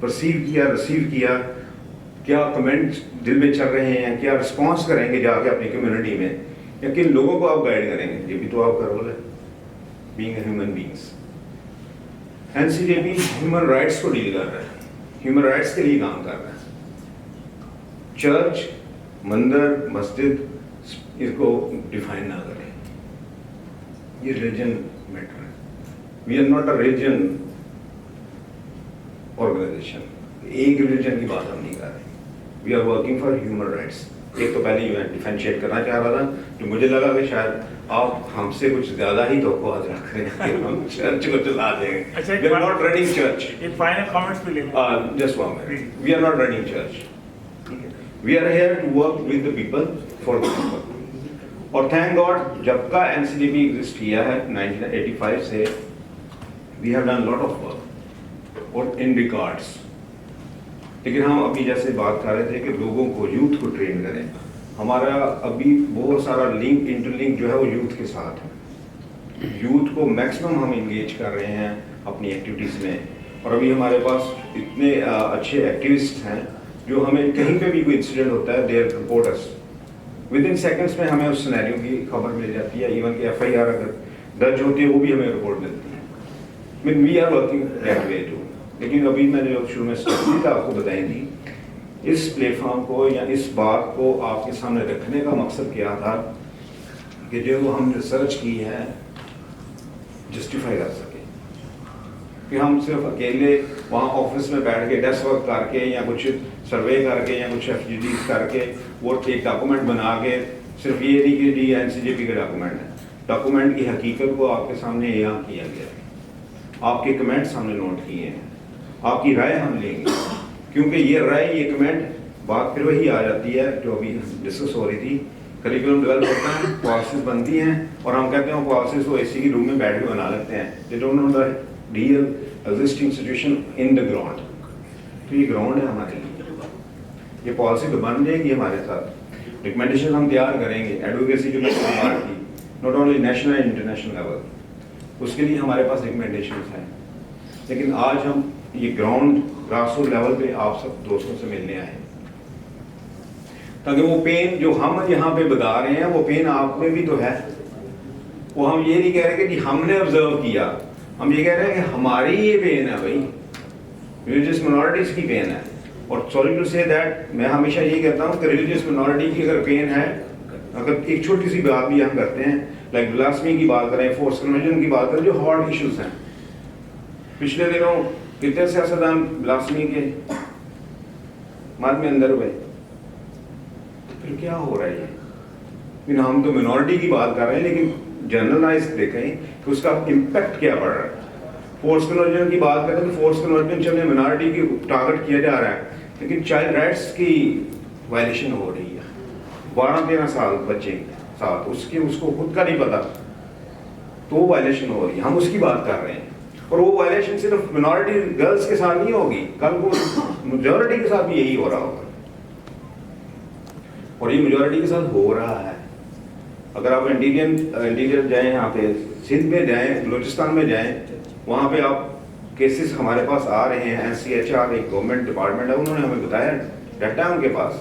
پرسیو کیا, ریسیو کیا, کیا کمنٹ دل میں چل رہے ہیں, کیا رسپانس کریں گے جا کے اپنی کمیونٹی میں, یا کن لوگوں کو آپ گائیڈ کریں گے, یہ بھی تو آپ کا رول ہے. Being a human beings. NCJP human rights کو ڈیل کر رہا ہے, ہیومن رائٹس کے لیے کام کر رہا ہے. چرچ, مندر, مسجد اس کو ڈیفائن نہ کریں. یہ ریلیجن میٹر ہے. We are not a religion organization. ایک ریلیجن کی بات ہم نہیں کر رہے. We are working for human rights. ایک تو پہلے میں ڈیفرینشیٹ کرنا چاہ رہا تھا جو مجھے لگا کہ شاید آپ ہم سے کچھ زیادہ ہی توقعات رکھ رہے ہیں کہ ہم چرچ کو چلا دیں گے. We are not running church. Just one minute. We are not running church. We are here to work with the people for the people. اور تھینک گاڈ جب کا NCJP ایگزسٹ کیا ہے 1985 سے, we have done lot of work اور in records. لیکن ہم ابھی جیسے بات کر رہے تھے کہ لوگوں کو, یوتھ کو ٹرین کریں. ہمارا ابھی بہت سارا لنک, انٹر لنک جو ہے وہ یوتھ کے ساتھ ہے. یوتھ کو میکسیمم ہم انگیج کر رہے ہیں اپنی ایکٹیویٹیز میں. اور ابھی ہمارے پاس اتنے اچھے ایکٹیوسٹ ہیں جو ہمیں کہیں پہ بھی کوئی انسیڈنٹ ہوتا ہے, they report us within seconds میں ہمیں اس سینیریو کی خبر مل جاتی ہے. ایون کہ FIR اگر درج ہوتی ہے وہ بھی ہمیں رپورٹ ملتی ہے. We are working that way too. لیکن ابھی میں نے جو شروع میں اسٹیٹمنٹ آپ کو بتائی تھی, اس پلیٹ فارم کو یا اس بات کو آپ کے سامنے رکھنے کا مقصد کیا تھا کہ جو ہم ریسرچ کی ہے جسٹیفائی کر سکیں. کہ ہم صرف اکیلے وہاں آفس میں بیٹھ کے ڈیسک ورک کر کے یا کچھ سروے کر کے یا کچھ FGDs کر کے وہ ایک ڈاکومنٹ بنا کے صرف یہ نہیں کہ جی NCJP کا ڈاکومنٹ ہے. ڈاکومنٹ کی حقیقت کو آپ کے سامنے یہاں کیا گیا ہے. آپ کے کمنٹس ہم نے نوٹ کیے ہیں, آپ کی رائے ہم لیں گے. کیونکہ یہ رائے, یہ کمنٹ, بات پھر وہی آ جاتی ہے جو ابھی ڈسکس ہو رہی تھی. کریکولم ڈیولپ ہوتا ہے, پالیسیز بنتی ہیں, اور ہم کہتے ہیں وہ پالیسیز کو AC کی روم میں بیٹھ کے بنا لیتے ہیں. They don't know the real existing situation in the ground. تو یہ گراؤنڈ ہے ہمارے لیے. یہ پالیسی تو بن جائے گی ہمارے ساتھ. ریکمنڈیشن ہم تیار کریں گے. ایڈوکیسی جو میں نے بات کی, not only national and international level, اس کے لیے ہمارے پاس ریکمنڈیشنز ہیں. لیکن آج ہم یہ گراؤنڈ گراس روٹ لیول پہ آپ سب دوستوں سے ملنے آئے تاکہ وہ پین جو ہم یہاں پہ بتا رہے ہیں وہ پین آپ میں بھی تو ہے. وہ ہم یہ نہیں کہہ رہے کہ جی ہم نے آبزرو کیا, ہم یہ کہہ رہے ہیں کہ ہماری یہ پین ہے بھائی, ریلیجیس منارٹیز کی پین ہے. اور سوری ٹو سے دیٹ, میں ہمیشہ یہ کہتا ہوں کہ ریلیجیس منارٹی کی اگر پین ہے, اگر ایک چھوٹی سی بات بھی ہم کرتے ہیں لائک بلاسفیمی کی بات کریں, فورس کنورژن کی بات کریں, جو ہارڈ ایشوز ہیں. پچھلے دنوں کتنے سیاستدان بلاسفیمی کے مد میں اندر ہوئے, تو پھر کیا ہو رہا ہے یہ؟ ہم تو منورٹی کی بات کر رہے ہیں لیکن جنرلائز دیکھیں کہ اس کا امپیکٹ کیا پڑ رہا ہے. فورس کنورژن کی بات کریں تو فورس کنورژن سے منارٹی کی ٹارگٹ کیا جا رہا ہے, لیکن چائلڈ رائٹس کی وائلیشن ہو رہی ہے. 12-13 سال بچے ساتھ, اس کو خود کا نہیں پتا, تو وہ وائلیشن ہو رہی ہے. ہم اس کی بات کر رہے ہیں. اور وہ وائلیشن صرف منارٹی گرلس کے ساتھ نہیں ہوگی, کل کو میجورٹی کے ساتھ بھی یہی ہو رہا ہوگا. اور یہ میجورٹی کے ساتھ ہو رہا ہے. اگر آپ انٹیریئر جائیں, یہاں پہ سندھ میں جائیں, بلوچستان میں جائیں, وہاں پہ آپ کیسز ہمارے پاس آ رہے ہیں. NCHR ایک گورنمنٹ ڈپارٹمنٹ ہے, انہوں نے ہمیں بتایا, ڈیٹا ہے ان کے پاس.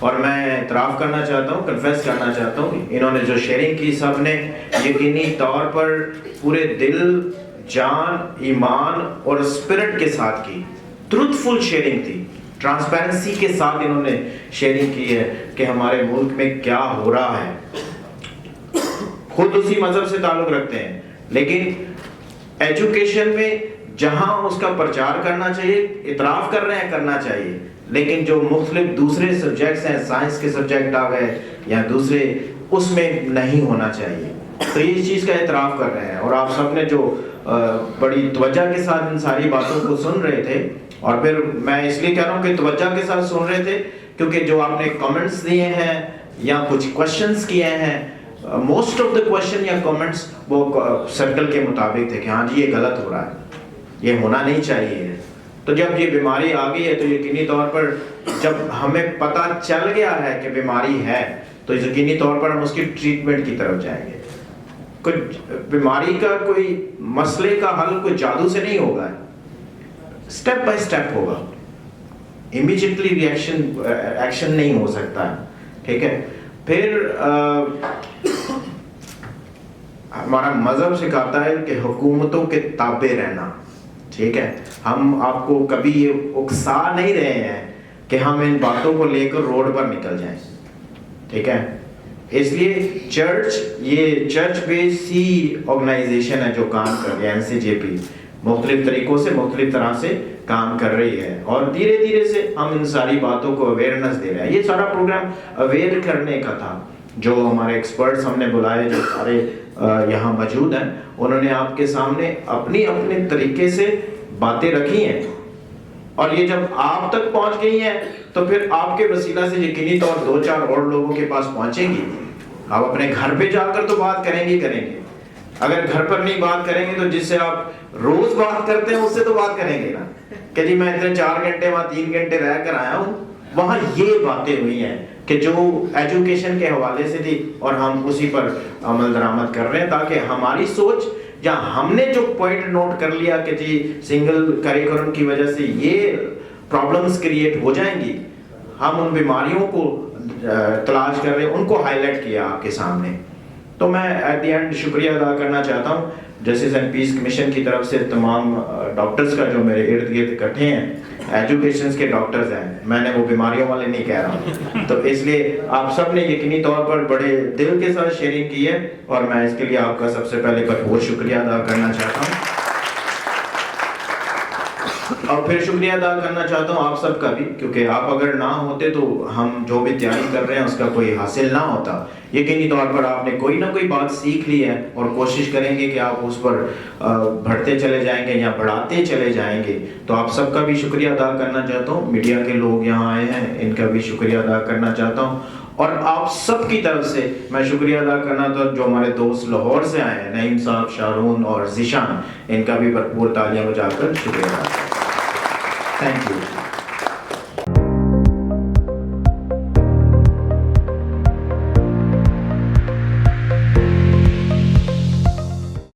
اور میں اعتراف کرنا چاہتا ہوں, کنفیس کرنا چاہتا ہوں, انہوں نے جو شیئرنگ کی سب نے یقینی طور پر پورے دل, جان, ایمان اور اسپرٹ کے ساتھ کی. ٹروتھفل شیئرنگ تھی, ٹرانسپیرنسی کے ساتھ انہوں نے شیئرنگ کی ہے کہ ہمارے ملک میں کیا ہو رہا ہے. خود اسی مذہب سے تعلق رکھتے ہیں, لیکن ایجوکیشن میں جہاں اس کا پرچار کرنا چاہیے, اعتراف کر رہے ہیں کرنا چاہیے, لیکن جو مختلف دوسرے سبجیکٹس ہیں, سائنس کے سبجیکٹ آ گئے یا دوسرے, اس میں نہیں ہونا چاہیے. تو یہ اس چیز کا اعتراف کر رہے ہیں. اور آپ سب نے جو بڑی توجہ کے ساتھ ان ساری باتوں کو سن رہے تھے, اور پھر میں اس لیے کہہ رہا ہوں کہ توجہ کے ساتھ سن رہے تھے کیونکہ جو آپ نے کمنٹس دیے ہیں یا کچھ کوشچنس کیے ہیں, موسٹ آف دا کوشچن یا کمنٹس وہ سرکل کے مطابق تھے کہ ہاں جی یہ غلط ہو رہا ہے, یہ ہونا نہیں چاہیے. تو جب یہ بیماری آ گئی ہے تو یقینی طور پر جب ہمیں پتہ چل گیا ہے کہ بیماری ہے تو یقینی طور پر ہم اس کی ٹریٹمنٹ کی طرف جائیں گے. کوئی بیماری کا کوئی مسئلے کا حل کوئی جادو سے نہیں ہوگا, اسٹیپ بائی اسٹیپ ہوگا, امیجیٹلی ایکشن نہیں ہو سکتا ہے. ٹھیک ہے. پھر ہمارا مذہب سکھاتا ہے کہ حکومتوں کے تابع رہنا. ٹھیک ہے. ہم آپ کو کبھی یہ اکسا نہیں رہے ہیں کہ ہم ان باتوں کو لے کر روڈ پر نکل جائیں. ٹھیک ہے. اس لیے چرچ, یہ چرچ بیس ہی آرگنائزیشن ہے جو کام کر رہی ہے. NCJP مختلف طریقوں سے مختلف طرح سے کام کر رہی ہے, اور دھیرے دھیرے سے ہم ان ساری باتوں کو اویئرنیس دے رہے ہیں. یہ سارا پروگرام اویئر کرنے کا تھا. جو ہمارے ایکسپرٹس ہم نے بلائے, جو سارے یہاں موجود ہیں, انہوں نے آپ کے سامنے اپنی اپنے طریقے سے باتیں رکھی ہیں, اور یہ جب آپ تک پہنچ گئی ہیں تو پھر آپ کے وسیلہ سے یقینی طور 2-4 اور لوگوں کے پاس پہنچیں گی. آپ اپنے گھر پہ جا کر تو بات کریں گے. اگر گھر پر نہیں بات کریں گے تو جس سے آپ روز بات کرتے ہیں اس سے تو بات کریں گے نا, کہ جی میں اتنے 4 گھنٹے وہاں 3 گھنٹے رہ کر آیا ہوں, وہاں یہ باتیں ہوئی ہیں کہ جو ایجوکیشن کے حوالے سے تھی, اور ہم اسی پر عمل درآمد کر رہے ہیں تاکہ ہماری سوچ, یا ہم نے جو پوائنٹ نوٹ کر لیا کہ جی سنگل کریکولم کی وجہ سے یہ پرابلمز کریٹ ہو جائیں گی, ہم ان بیماریوں کو تلاش کر رہے ہیں, ان کو ہائی لائٹ کیا آپ کے سامنے. تو میں ایٹ دی اینڈ شکریہ ادا کرنا چاہتا ہوں جسٹس اینڈ پیس کمیشن کی طرف سے تمام ڈاکٹرز کا جو میرے ارد گرد اکٹھے ہیں, ایجوکیشنز کے ڈاکٹرز ہیں, میں نے وہ بیماریوں والے نہیں کہہ رہا. تو اس لیے آپ سب نے یقینی طور پر بڑے دل کے ساتھ شیئرنگ کی ہے, اور میں اس کے لیے آپ کا سب سے پہلے بہت شکریہ ادا کرنا چاہتا ہوں. اور پھر شکریہ ادا کرنا چاہتا ہوں آپ سب کا بھی, کیونکہ آپ اگر نہ ہوتے تو ہم جو بھی تیاری کر رہے ہیں اس کا کوئی حاصل نہ ہوتا. یقینی طور پر آپ نے کوئی نہ کوئی بات سیکھ لی ہے, اور کوشش کریں گے کہ آپ اس پر بڑھتے چلے جائیں گے یا بڑھاتے چلے جائیں گے. تو آپ سب کا بھی شکریہ ادا کرنا چاہتا ہوں. میڈیا کے لوگ یہاں آئے ہیں, ان کا بھی شکریہ ادا کرنا چاہتا ہوں. اور آپ سب کی طرف سے میں شکریہ ادا کرنا تھا جو ہمارے دوست لاہور سے آئے ہیں, نعیم صاحب, شارون اور ذیشان, ان کا بھی بھرپور تالیاں بجا کر شکریہ ادا. Thank you.